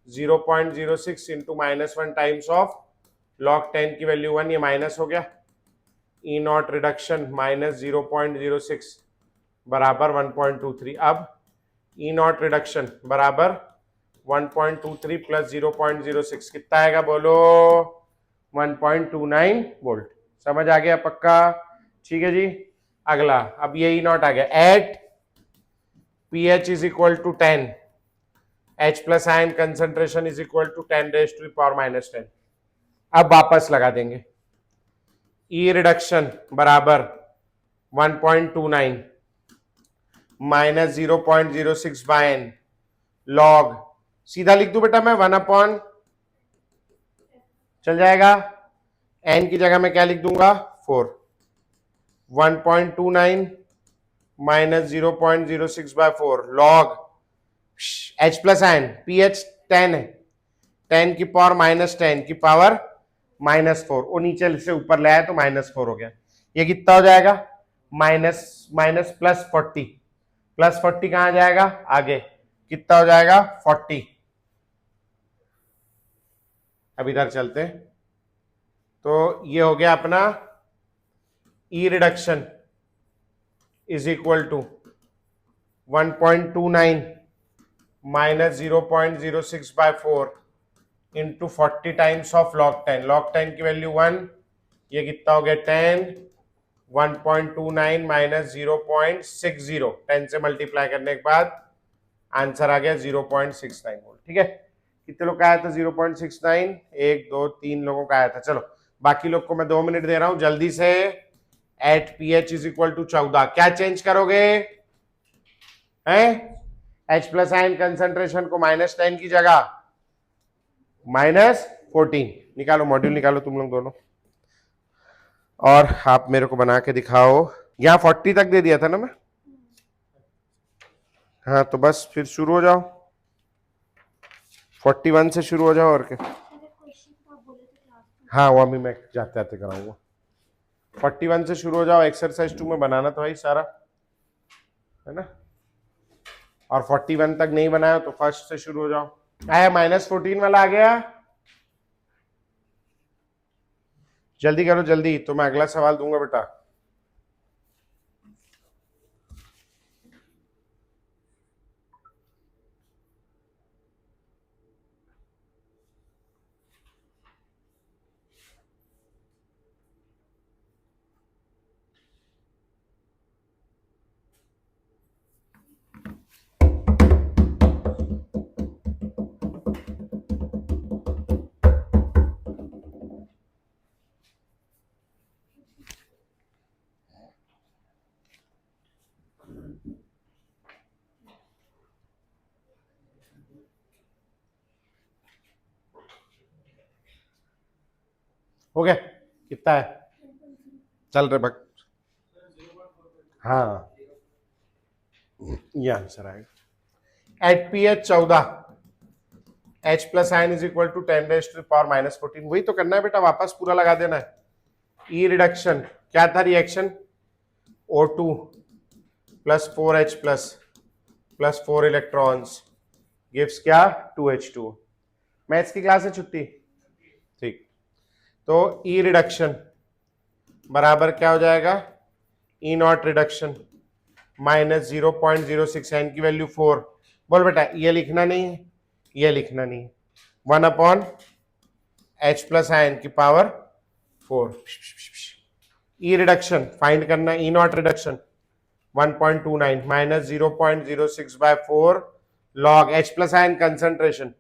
0.06 into -1 times of log 10 की वैल्यू 1, ये माइनस हो गया। ई नॉट रिडक्शन माइनस 0.06 बराबर 1.23। अब ई नॉट रिडक्शन बराबर 1.23 प्लस 0.06 कितना आएगा बोलो? 1.29 वोल्ट। समझ आ गया पक्का? ठीक है जी। अगला, अब ये ई नॉट आ गया at P H is equal to 10, H plus ion concentration is equal to 10⁻⁻10। अब वापस लगा देंगे। ई रिडक्शन बराबर 1.29 माइनस 0.06 बाय एन लॉग, सीधा लिख दू बेटा मैं 1 चल जाएगा, एन की जगह मैं क्या लिख दूंगा 4। 1.29 minus 0.06 by 4 log H plus ion P H 10 है, 10 की पावर -10 की पावर -4, वो नीचे से ऊपर ले आया तो -4 हो गया। ये कितना हो जाएगा? माइनस माइनस प्लस 40, प्लस 40 कहां जाएगा आगे, कितना हो जाएगा 40। अब इधर चलते हैं, तो ये हो गया अपना E reduction is equal to 1.29 minus 0.06 by 4 into 40 times of log 10। log 10 की वैल्यू 1, ये कितना हो गया 10, 1.29 माइनस 0.60, 10 से मल्टीप्लाई करने के बाद आंसर आ गया 0.69 वोल्ट। ठीक है, कितने लोग का आया था 0.69? 1 2 3 लोगों का आया था। चलो बाकी लोग को मैं 2 मिनट दे रहा हूं जल्दी से। At P H is equal to 14 क्या चेंज करोगे हैं? H प्लस आयन कंसेंट्रेशन को -10 की जगह -14 निकालो, मॉड्यूल निकालो तुम लोग दोनों, और आप मेरे को बना के दिखाओ। यहां 40 तक दे दिया था ना मैं? हाँ तो बस फिर शुरू हो जाओ, 41 से शुरू हो जाओ और क्या। हाँ वो अभी मैं जाते आते कराऊंगा। 41 से शुरू हो जाओ, एक्सरसाइज 2 में बनाना तो है ही सारा, है ना। और 41 तक नहीं बनाया तो फर्स्ट से शुरू हो जाओ। आया -14 वाला आ गया? जल्दी करो जल्दी, तो मैं अगला सवाल दूंगा बेटा। हो गया? कितना है? चल रहे भक्त। हाँ ये आंसर आएगा। At P H 14, H plus ion is equal to 10⁻⁻14। वही तो करना है बेटा, वापस पूरा लगा देना है। ई रिडक्शन क्या था reaction? O2 plus 4H plus 4 electrons gives क्या 2H2। मैथ्स की क्लास है छुट्टी? ठीक, तो ई रिडक्शन बराबर क्या हो जाएगा? ई नॉट रिडक्शन माइनस 0.06, एन की वैल्यू 4। बोल बेटा ये लिखना नहीं है, ये लिखना नहीं है, 1/H प्लस आयन की पावर 4। ई रिडक्शन फाइंड करना, E naught reduction 1.29 minus 0.06 by 4 log H plus ion concentration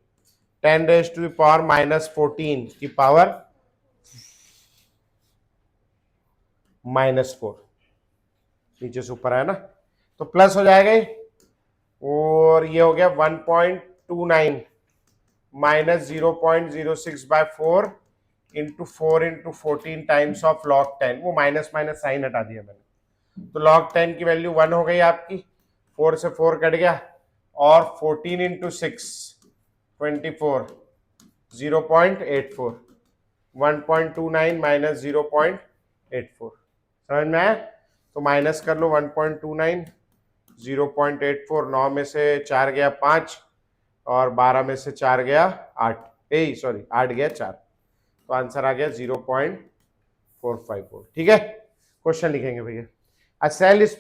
10⁻⁻14 की पावर -4। नीचे से ऊपर आया ना, तो प्लस हो जाएगा ये, और ये हो गया 1.29 minus 0.06 by 4 into 4 into 14 times of log 10। वो माइनस माइनस साइन हटा दिया मैंने, तो log 10 की वैल्यू 1 हो गई आपकी, 4 से 4 कट गया, और 14 इंटू 6 24, 0.84, 1.29 माइनस 0.84। समझ में आया? तो माइनस कर लो 1.29 0.84, 9 में से 4 गया 5 और 12 में से 4 गया 8, 8 गया 4, तो आंसर आ गया 0.454। ठीक है, क्वेश्चन लिखेंगे भैया। A cell is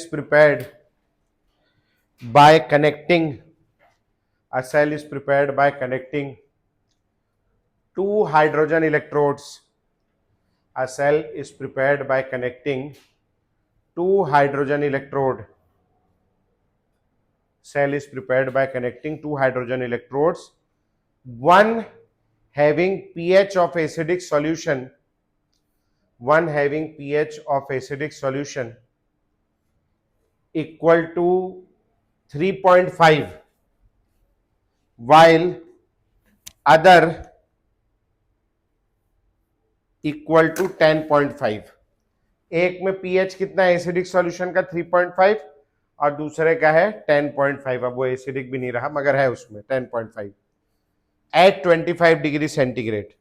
prepared by connecting a cell is prepared by connecting two hydrogen electrodes. A cell is prepared by connecting two hydrogen electrode. Cell is prepared by connecting two hydrogen electrodes, one having pH of acidic solution, one having pH of acidic solution equal to 3.5, while other equal to 10.5। एक में pH कितना है acidic solution का 3.5 और दूसरे का है 10.5। अब वो एसिडिक भी नहीं रहा मगर है उसमें 10.5 at 25 degree centigrade.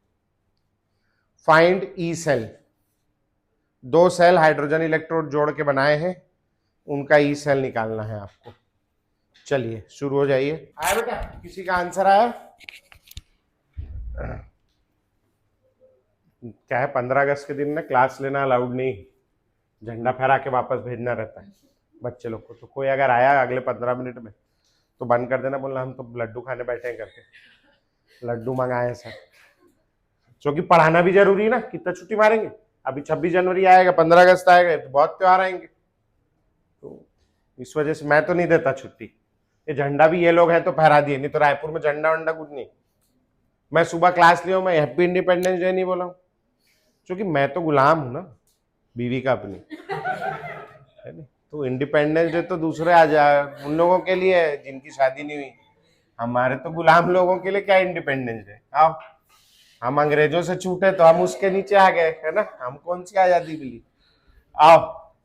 Find E cell. दो सेल हाइड्रोजन इलेक्ट्रोड जोड़ के बनाए हैं, उनका ई सेल निकालना है आपको। चलिए शुरू हो जाइए। आया बेटा, किसी का आंसर आया? क्या है, 15 अगस्त के दिन ना क्लास लेना अलाउड नहीं, झंडा फहरा के वापस भेजना रहता है बच्चे लोग को। तो कोई अगर आया अगले 15 मिनट में तो बंद कर देना, बोलना हम तो लड्डू खाने बैठे हैं करके, लड्डू मंगाए हैं सर। क्योंकि पढ़ाना भी जरूरी है ना, कितना छुट्टी मारेंगे। अभी 26 जनवरी आएगा, 15 अगस्त आएगा, तो बहुत त्योहार आएंगे, तो इस वजह से मैं तो नहीं देता छुट्टी। ये झंडा भी ये लोग हैं तो फहरा दिए, नहीं तो रायपुर में झंडा वंडा कुछ नहीं। मैं सुबह क्लास लिया, मैं हैप्पी इंडिपेंडेंस डे नहीं बोला हूँ, क्योंकि मैं तो गुलाम हूं ना बीवी का अपनी, है ना। तो इंडिपेंडेंस डे तो दूसरे आ जाए, उन लोगों के लिए है जिनकी शादी नहीं हुई। हमारे तो गुलाम लोगों के लिए क्या इंडिपेंडेंस डे। आओ, हम अंग्रेजों से छूटे तो हम उसके नीचे आ गए, है ना। हम कौन सी आजादी मिली। आओ,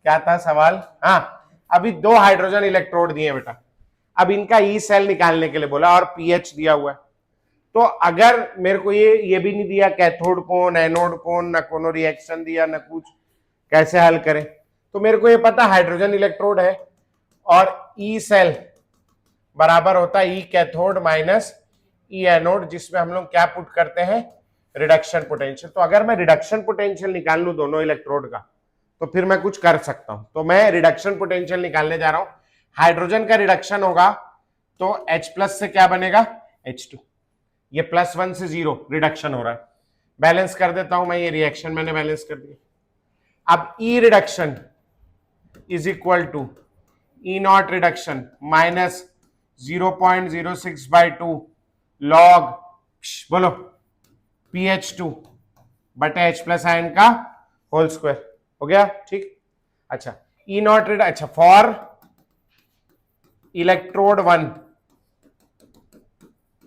क्या था सवाल? हाँ, अभी दो हाइड्रोजन इलेक्ट्रोड दिए बेटा, अब इनका ई सेल निकालने के लिए बोला और पीएच दिया हुआ है। तो अगर मेरे को ये भी नहीं दिया कैथोड कौन एनोड कौन, ना कोनो रिएक्शन दिया ना कुछ, कैसे हल करें। तो मेरे को ये पता हाइड्रोजन इलेक्ट्रोड है और ई सेल बराबर होता है ई कैथोड माइनस ई एनोड, जिसमें हम लोग क्या पुट करते हैं, रिडक्शन पोटेंशियल। तो अगर मैं रिडक्शन पोटेंशियल निकाल लूं दोनों इलेक्ट्रोड का तो फिर मैं कुछ कर सकता हूं। तो मैं रिडक्शन पोटेंशियल निकालने जा रहा हूं। हाइड्रोजन का रिडक्शन होगा तो H+ से क्या बनेगा, H2। ये +1 से 0 रिडक्शन हो रहा है। बैलेंस कर देता हूं मैं, ये रिएक्शन मैंने बैलेंस कर दिया। अब E reduction is equal to E naught reduction minus 0.06/2 log बोलो PH2 बटे H+ आयन का होल स्क्वायर। हो गया ठीक। अच्छा, ई नॉट रिडक्शन, अच्छा for electrode 1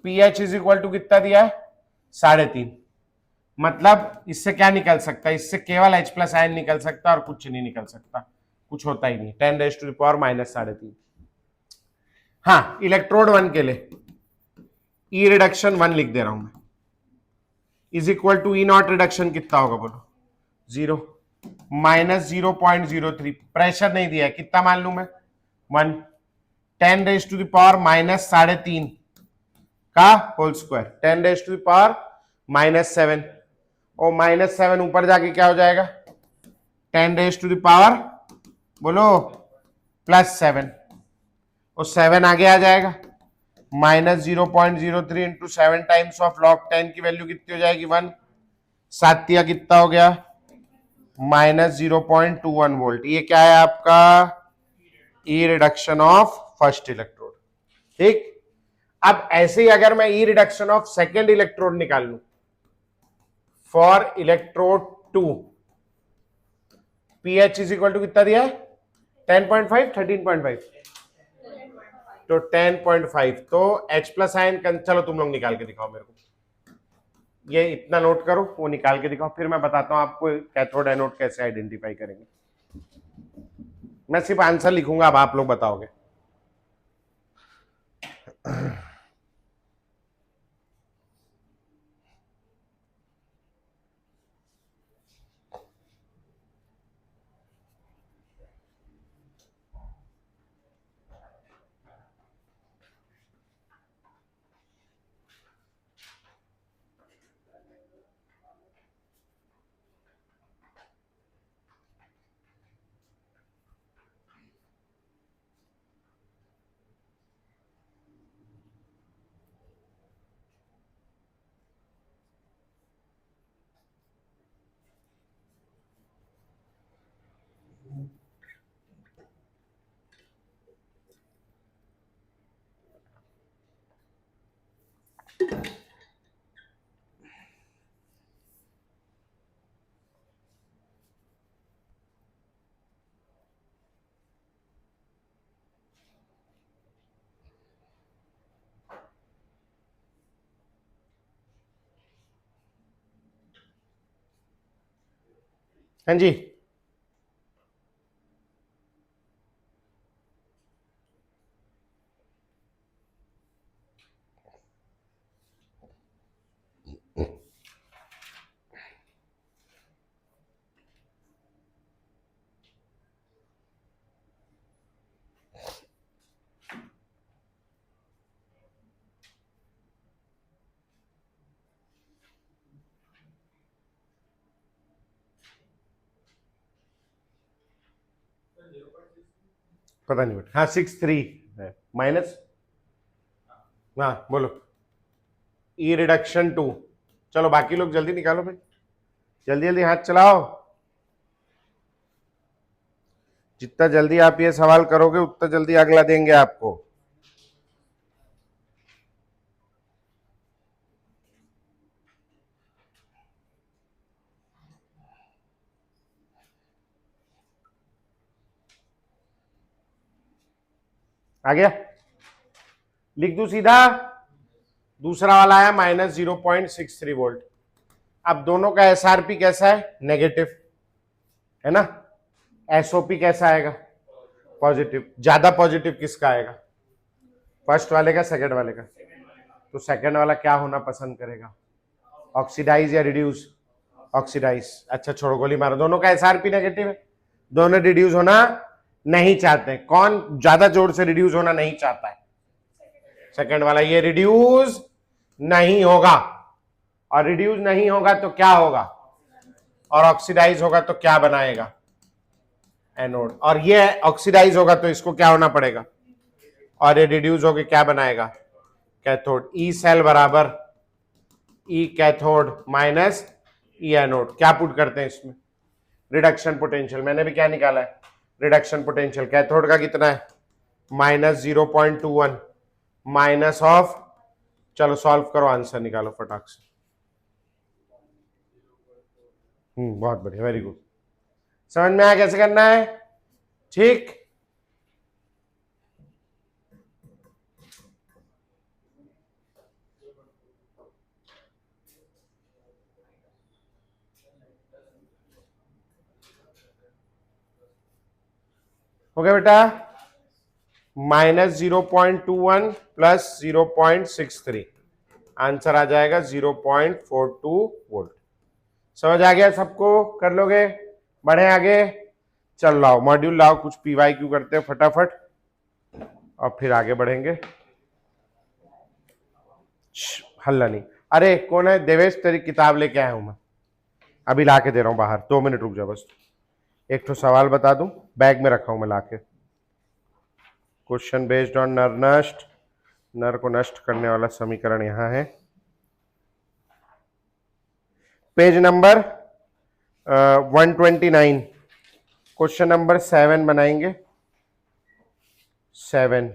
pH is equal to कितना दिया है, 3.5। मतलब इससे क्या निकल सकता है, इससे केवल H+ आयन निकल सकता है और कुछ नहीं निकल सकता, कुछ होता ही नहीं। 10⁻⁻⁻3। हाँ, इलेक्ट्रोड 1 के लिए ई रिडक्शन 1 लिख दे रहा हूं मैं, is equal to E naught reduction कितना होगा बोलो, 0 माइनस 0.03। प्रेशर नहीं दिया है, कितना मान लू मैं, 1। 10⁻⁻3 का होल स्क्वायर, 10⁻⁻7 और -7 ऊपर जाके क्या हो जाएगा, 10⁻⁻, बोलो +7 और 7 आगे आ जाएगा। -0.03 इंटू 7 टाइम्स ऑफ लॉग 10 की वैल्यू कितनी हो जाएगी, 1। 7 कितना हो गया, -0.21 वोल्ट। ये क्या है आपका, E reduction of first electrode. ठीक। अब ऐसे ही अगर मैं E reduction of second electrode निकाल लू for electrode 2, pH is equal to कितना दिया है, 10.5 13.5, तो 10.5। तो H+ आयन, चलो तुम लोग निकाल के दिखाओ मेरे को, ये इतना नोट करो, वो निकाल के दिखाओ, फिर मैं बताता हूं आपको कैथोड एनोड कैसे आइडेंटिफाई करेंगे। मैं सिर्फ आंसर लिखूंगा, अब आप लोग बताओगे। हाँ जी, पता नहीं बेटा, हाँ 6.3 है माइनस, हाँ बोलो, ई रिडक्शन 2। चलो बाकी लोग जल्दी निकालो भाई, जल्दी जल्दी हाथ चलाओ। जितना जल्दी आप ये सवाल करोगे उतना जल्दी अगला देंगे आपको। आ गया, लिख दूं सीधा। दूसरा वाला आया -0.63 वोल्ट। अब दोनों का एसआरपी कैसा है, नेगेटिव है ना। एसओपी कैसा आएगा, पॉजिटिव। ज्यादा पॉजिटिव किसका आएगा, फर्स्ट वाले का सेकंड वाले का। तो सेकंड वाला क्या होना पसंद करेगा, ऑक्सीडाइज या रिड्यूस, ऑक्सीडाइज। अच्छा छोड़ो गोली मारो, दोनों का एसआरपी नेगेटिव है, दोनों रिड्यूस होना नहीं चाहते। कौन ज्यादा जोर से रिड्यूस होना नहीं चाहता है, सेकंड वाला। ये रिड्यूस नहीं होगा, और रिड्यूस नहीं होगा तो क्या होगा, और ऑक्सीडाइज होगा तो क्या बनाएगा, एनोड। और ये ऑक्सीडाइज होगा तो इसको क्या होना पड़ेगा, और ये रिड्यूस होके क्या बनाएगा, कैथोड। ई सेल बराबर ई कैथोड माइनस ई एनोड। क्या पुट करते हैं इसमें, रिडक्शन पोटेंशियल। मैंने भी क्या निकाला है, रिडक्शन पोटेंशियल। कैथोड का कितना है, -0.21 माइनस ऑफ, चलो सॉल्व करो, आंसर निकालो फटाक से। बहुत बढ़िया, वेरी गुड। समझ में आया कैसे करना है, ठीक। हो गया बेटा, -0.21 प्लस 0.63, आंसर आ जाएगा 0.42 वोल्ट। समझ आ गया सबको, कर लोगे, बढ़े आगे। चल लाओ मॉड्यूल लाओ, कुछ पीवाई क्यू करते हैं फटाफट और फिर आगे बढ़ेंगे। हल्ला नहीं। अरे कौन है, देवेश तेरी किताब लेके आया हूं मैं, अभी ला के दे रहा हूं बाहर, 2 मिनट रुक जा बस। एक तो सवाल बता दूं, बैग में रखा हूं मैं लाके। क्वेश्चन बेस्ड ऑन नर नष्ट, नर को नष्ट करने वाला समीकरण यहां है, पेज नंबर 129, क्वेश्चन नंबर 7 बनाएंगे। 7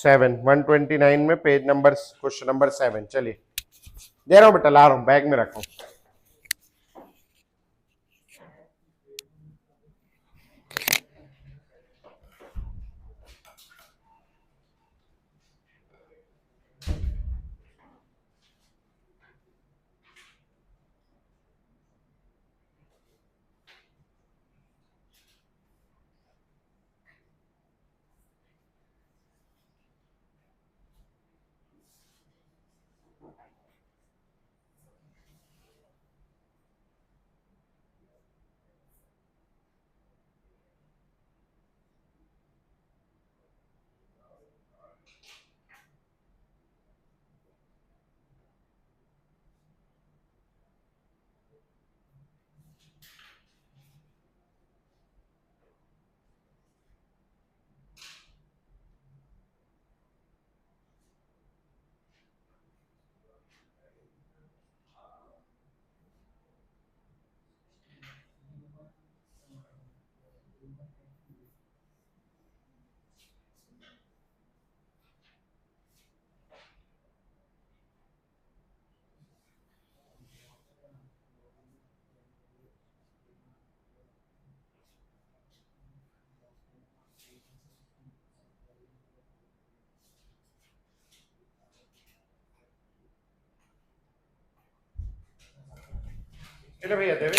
129 में पेज नंबर, क्वेश्चन नंबर 7। चलिए दे रहा हूं बेटा, ला रहा हूं, बैग में रखा हूं। मेरे भैया देवे,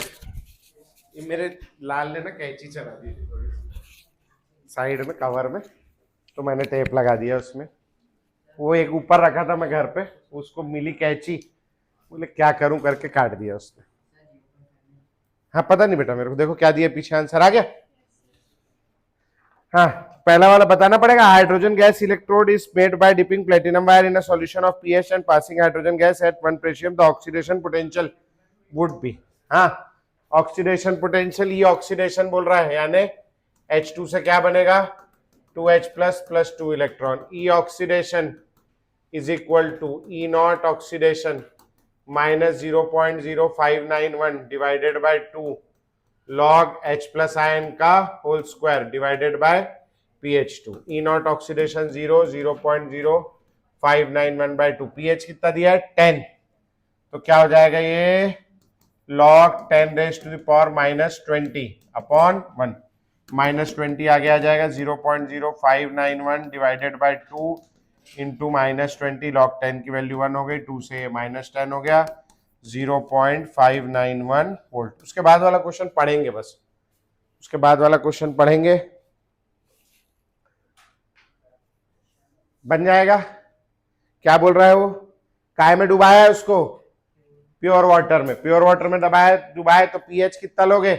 ये मेरे लाल ने ना कैंची चला दी थी थोड़ी साइड में कवर में, तो मैंने टेप लगा दिया उसमें। वो एक ऊपर रखा था मैं घर पे, उसको मिली कैंची, बोले क्या करूं करके काट दिया उसने। हाँ पता नहीं बेटा मेरे को, देखो क्या दिया पीछे, आंसर आ गया। हाँ पहला वाला बताना पड़ेगा। Hydrogen gas electrode is made by dipping platinum wire in a solution of pH and passing hydrogen gas at 1 pressure the oxidation potential would be. हाँ ऑक्सीडेशन पोटेंशियल, ये ऑक्सीडेशन बोल रहा है, यानी H2 से क्या बनेगा 2H plus 2 electron. E oxidation is equal to E naught oxidation minus 0.0591 divided by 2 log H plus ion का whole square divided by pH2। E naught oxidation 0.0591 by 2, pH कितना दिया है 10, तो क्या हो जाएगा ये log 10 raise to the power minus 20 upon 1, minus 20 आगे आ जाएगा 0.0591 divided by 2 into minus 20, log 10 की वैल्यू 1 हो गई, 2 से माइनस 10 हो गया 0.591 वोल्ट। उसके बाद वाला क्वेश्चन पढ़ेंगे, बस उसके बाद वाला क्वेश्चन पढ़ेंगे, बन जाएगा। क्या बोल रहा है वो, काय में डुबाया है उसको, प्योर वाटर में, प्योर वाटर में डुबाया तो पीएच कितना लोगे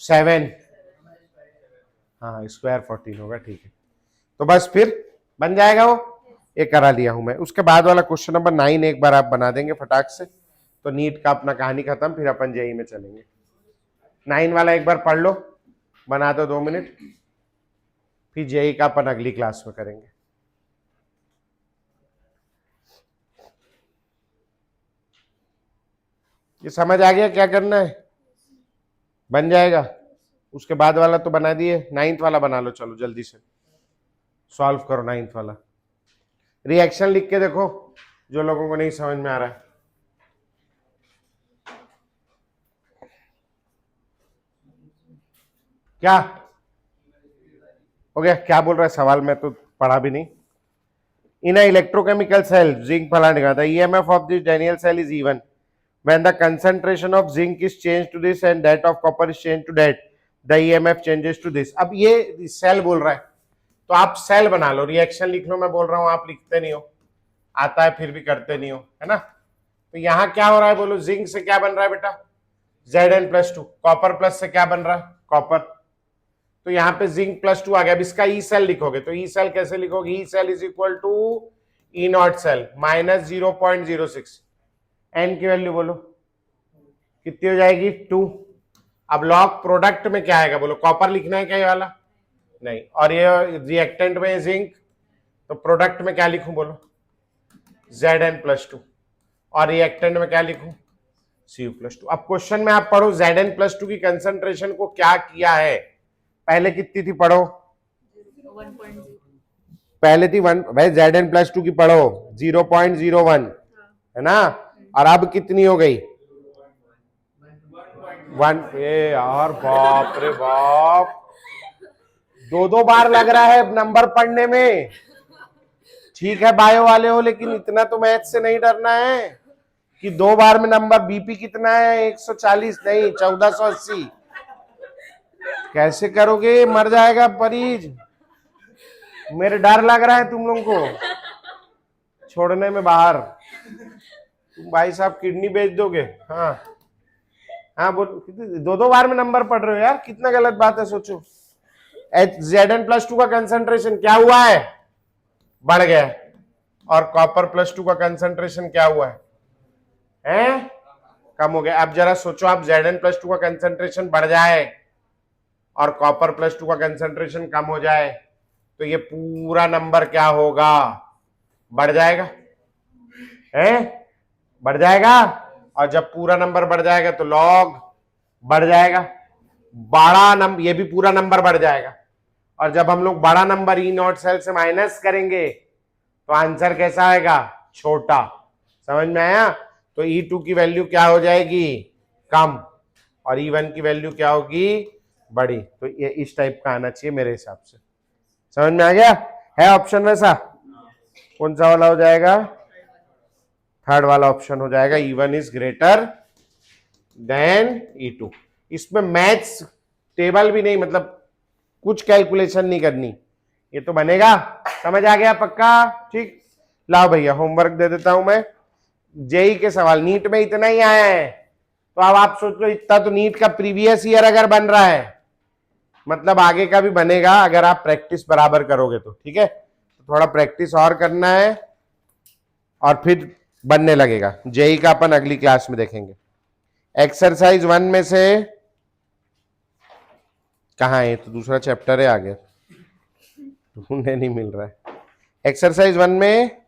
7, हाँ स्क्वायर 14 होगा, ठीक है। तो बस फिर बन जाएगा वो, ये करा लिया हूं मैं। उसके बाद वाला क्वेश्चन नंबर 9 एक बार आप बना देंगे फटाक से, तो नीट का अपना कहानी खत्म, फिर अपन जेई में चलेंगे। 9 वाला एक बार पढ़ लो, बना दो 2 मिनट, फिर जेई का अपन अगली क्लास में करेंगे। ये समझ आ गया क्या करना है, बन जाएगा। उसके बाद वाला तो बना दिए, 9th वाला बना लो, चलो जल्दी से सॉल्व करो 9th वाला। रिएक्शन लिख के देखो जो लोगों को नहीं समझ में आ रहा है। क्या हो गया, क्या बोल रहा है सवाल, में तो पढ़ा भी नहीं। इन इलेक्ट्रोकेमिकल सेल जिंक फलाने का, the EMF of this Daniell cell is even when the concentration of zinc is changed to this and that of copper is changed to that, the EMF changes to this। अब ये cell बोल रहा है, तो आप cell बना लो, reaction लिख लो, मैं बोल रहा हूं आप लिखते नहीं हो, आता है फिर भी करते नहीं हो, है ना। तो यहां क्या हो रहा है बोलो, जिंक से क्या बन रहा है बेटा Zn+2, कॉपर प्लस से क्या बन रहा है कॉपर, तो यहाँ पे जिंक +2 आ गया। अब इसका ई सेल लिखोगे तो ई सेल कैसे लिखोगे, E cell is equal to E naught cell minus 0.06, N की वैल्यू बोलो कितनी हो जाएगी 2। अब लॉग प्रोडक्ट में क्या आएगा बोलो, कॉपर लिखना है क्या ये वाला, नहीं, और ये रिएक्टेंट में जिंक, तो प्रोडक्ट में क्या लिखूं बोलो Zn+2, और रिएक्टेंट में क्या लिखूं Cu+2। अब क्वेश्चन में आप पढ़ो Zn+2 की कंसंट्रेशन को क्या किया है, पहले कितनी थी पढ़ो 1.0, पहले थी 1, भाई Zn+2 की पढ़ो 0.01 है ना, और अब कितनी हो गई 1। ए यार बाप रे बाप, 2 बार लग रहा है नंबर पढ़ने में, ठीक है बायो वाले हो, लेकिन इतना तो मैथ से नहीं डरना है कि 2 बार में नंबर। बीपी कितना है 140 नहीं 1480, कैसे करोगे, मर जाएगा मरीज, मेरे डर लग रहा है तुम लोगों को छोड़ने में बाहर, तुम भाई साहब किडनी बेच दोगे। हाँ हाँ बोल, 2 बार में नंबर पढ़ रहे हो यार, कितना गलत बात है सोचो। Zn+2 का कंसंट्रेशन क्या हुआ है, बढ़ गया, और कॉपर +2 का कंसंट्रेशन क्या हुआ है हैं? कम हो गया। अब जरा सोचो आप Zn+2 का कंसंट्रेशन बढ़ जाए और कॉपर +2 का कंसंट्रेशन कम हो जाए, तो ये पूरा नंबर क्या होगा, बढ़ जाएगा, हैं बढ़ जाएगा, और जब पूरा नंबर बढ़ जाएगा तो लॉग बढ़ जाएगा, बड़ा नंबर, ये भी पूरा नंबर बढ़ जाएगा, और जब हम लोग बड़ा नंबर ई नॉट सेल से माइनस करेंगे तो आंसर कैसा आएगा, छोटा। समझ में आया, तो E2 की वैल्यू क्या हो जाएगी, कम, और E1 की वैल्यू क्या होगी, बड़ी। तो ये इस टाइप का आना चाहिए मेरे हिसाब से। समझ में आ गया, है ऑप्शन वैसा, कौन सा वाला हो जाएगा, 3rd वाला ऑप्शन हो जाएगा, E1 is greater than E2। इसमें मैथ्स टेबल भी नहीं, मतलब कुछ कैलकुलेशन नहीं करनी, ये तो बनेगा। समझ आ गया पक्का? ठीक, लाओ भैया होमवर्क दे देता हूं मैं। जेई के सवाल नीट में इतना ही आया है, तो अब आप सोच लो इतना तो नीट का प्रीवियस ईयर अगर बन रहा है, मतलब आगे का भी बनेगा अगर आप प्रैक्टिस बराबर करोगे तो। ठीक है, तो थोड़ा प्रैक्टिस और करना है और फिर बनने लगेगा। जेई का अपन अगली क्लास में देखेंगे। एक्सरसाइज 1 में से कहाँ है, तो दूसरा चैप्टर है आगे, ढूंढने नहीं मिल रहा है। एक्सरसाइज 1 में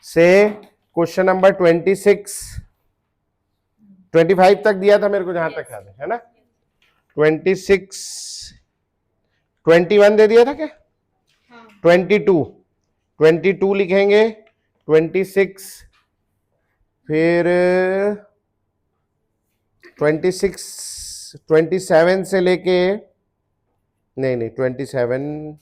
से क्वेश्चन नंबर 26 25 तक दिया था मेरे को जहां तक याद है ना। 26 21 दे दिया था क्या? 22 लिखेंगे, 26 फिर 27 से लेके, नहीं 27,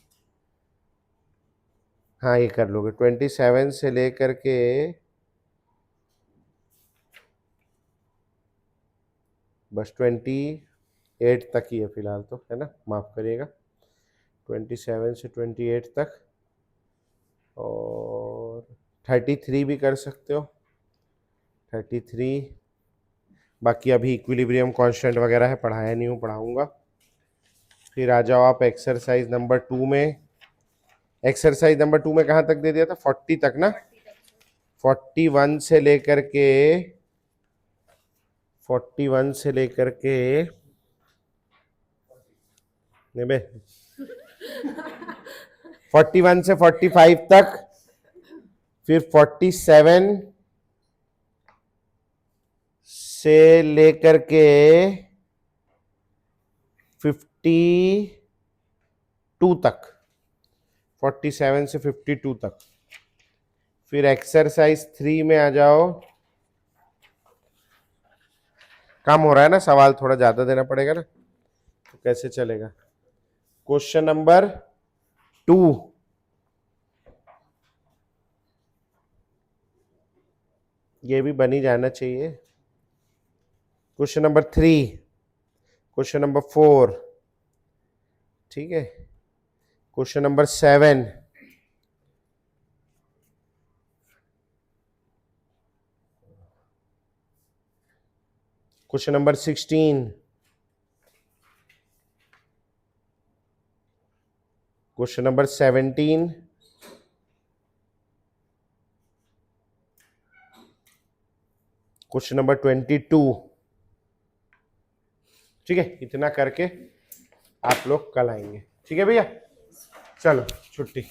हाँ ये कर लोगे, 27 से लेकर के बस 28 तक ही है फिलहाल तो, है ना, माफ करिएगा। 27 से 28 तक, और 33 भी कर सकते हो, 33। बाकी अभी इक्विलिब्रियम कांस्टेंट वगैरह है, पढ़ाया नहीं हूँ, पढ़ाऊंगा। फिर आ जाओ आप एक्सरसाइज नंबर 2 में। एक्सरसाइज नंबर 2 में कहाँ तक दे दिया था? 40 तक ना। 41 से लेकर के 41 से 45 तक, फिर 47 से लेकर के 52 तक, 47 से 52 तक। फिर एक्सरसाइज 3 में आ जाओ। कम हो रहा है ना, सवाल थोड़ा ज्यादा देना पड़ेगा ना, तो कैसे चलेगा। क्वेश्चन नंबर 2, ये भी बनी जाना चाहिए। क्वेश्चन नंबर 3, क्वेश्चन नंबर 4, ठीक है, question number 7, question number 16, question number 17, question number 22। ठीक है, इतना करके आप लोग कल आएंगे। ठीक है भैया, चलो छुट्टी।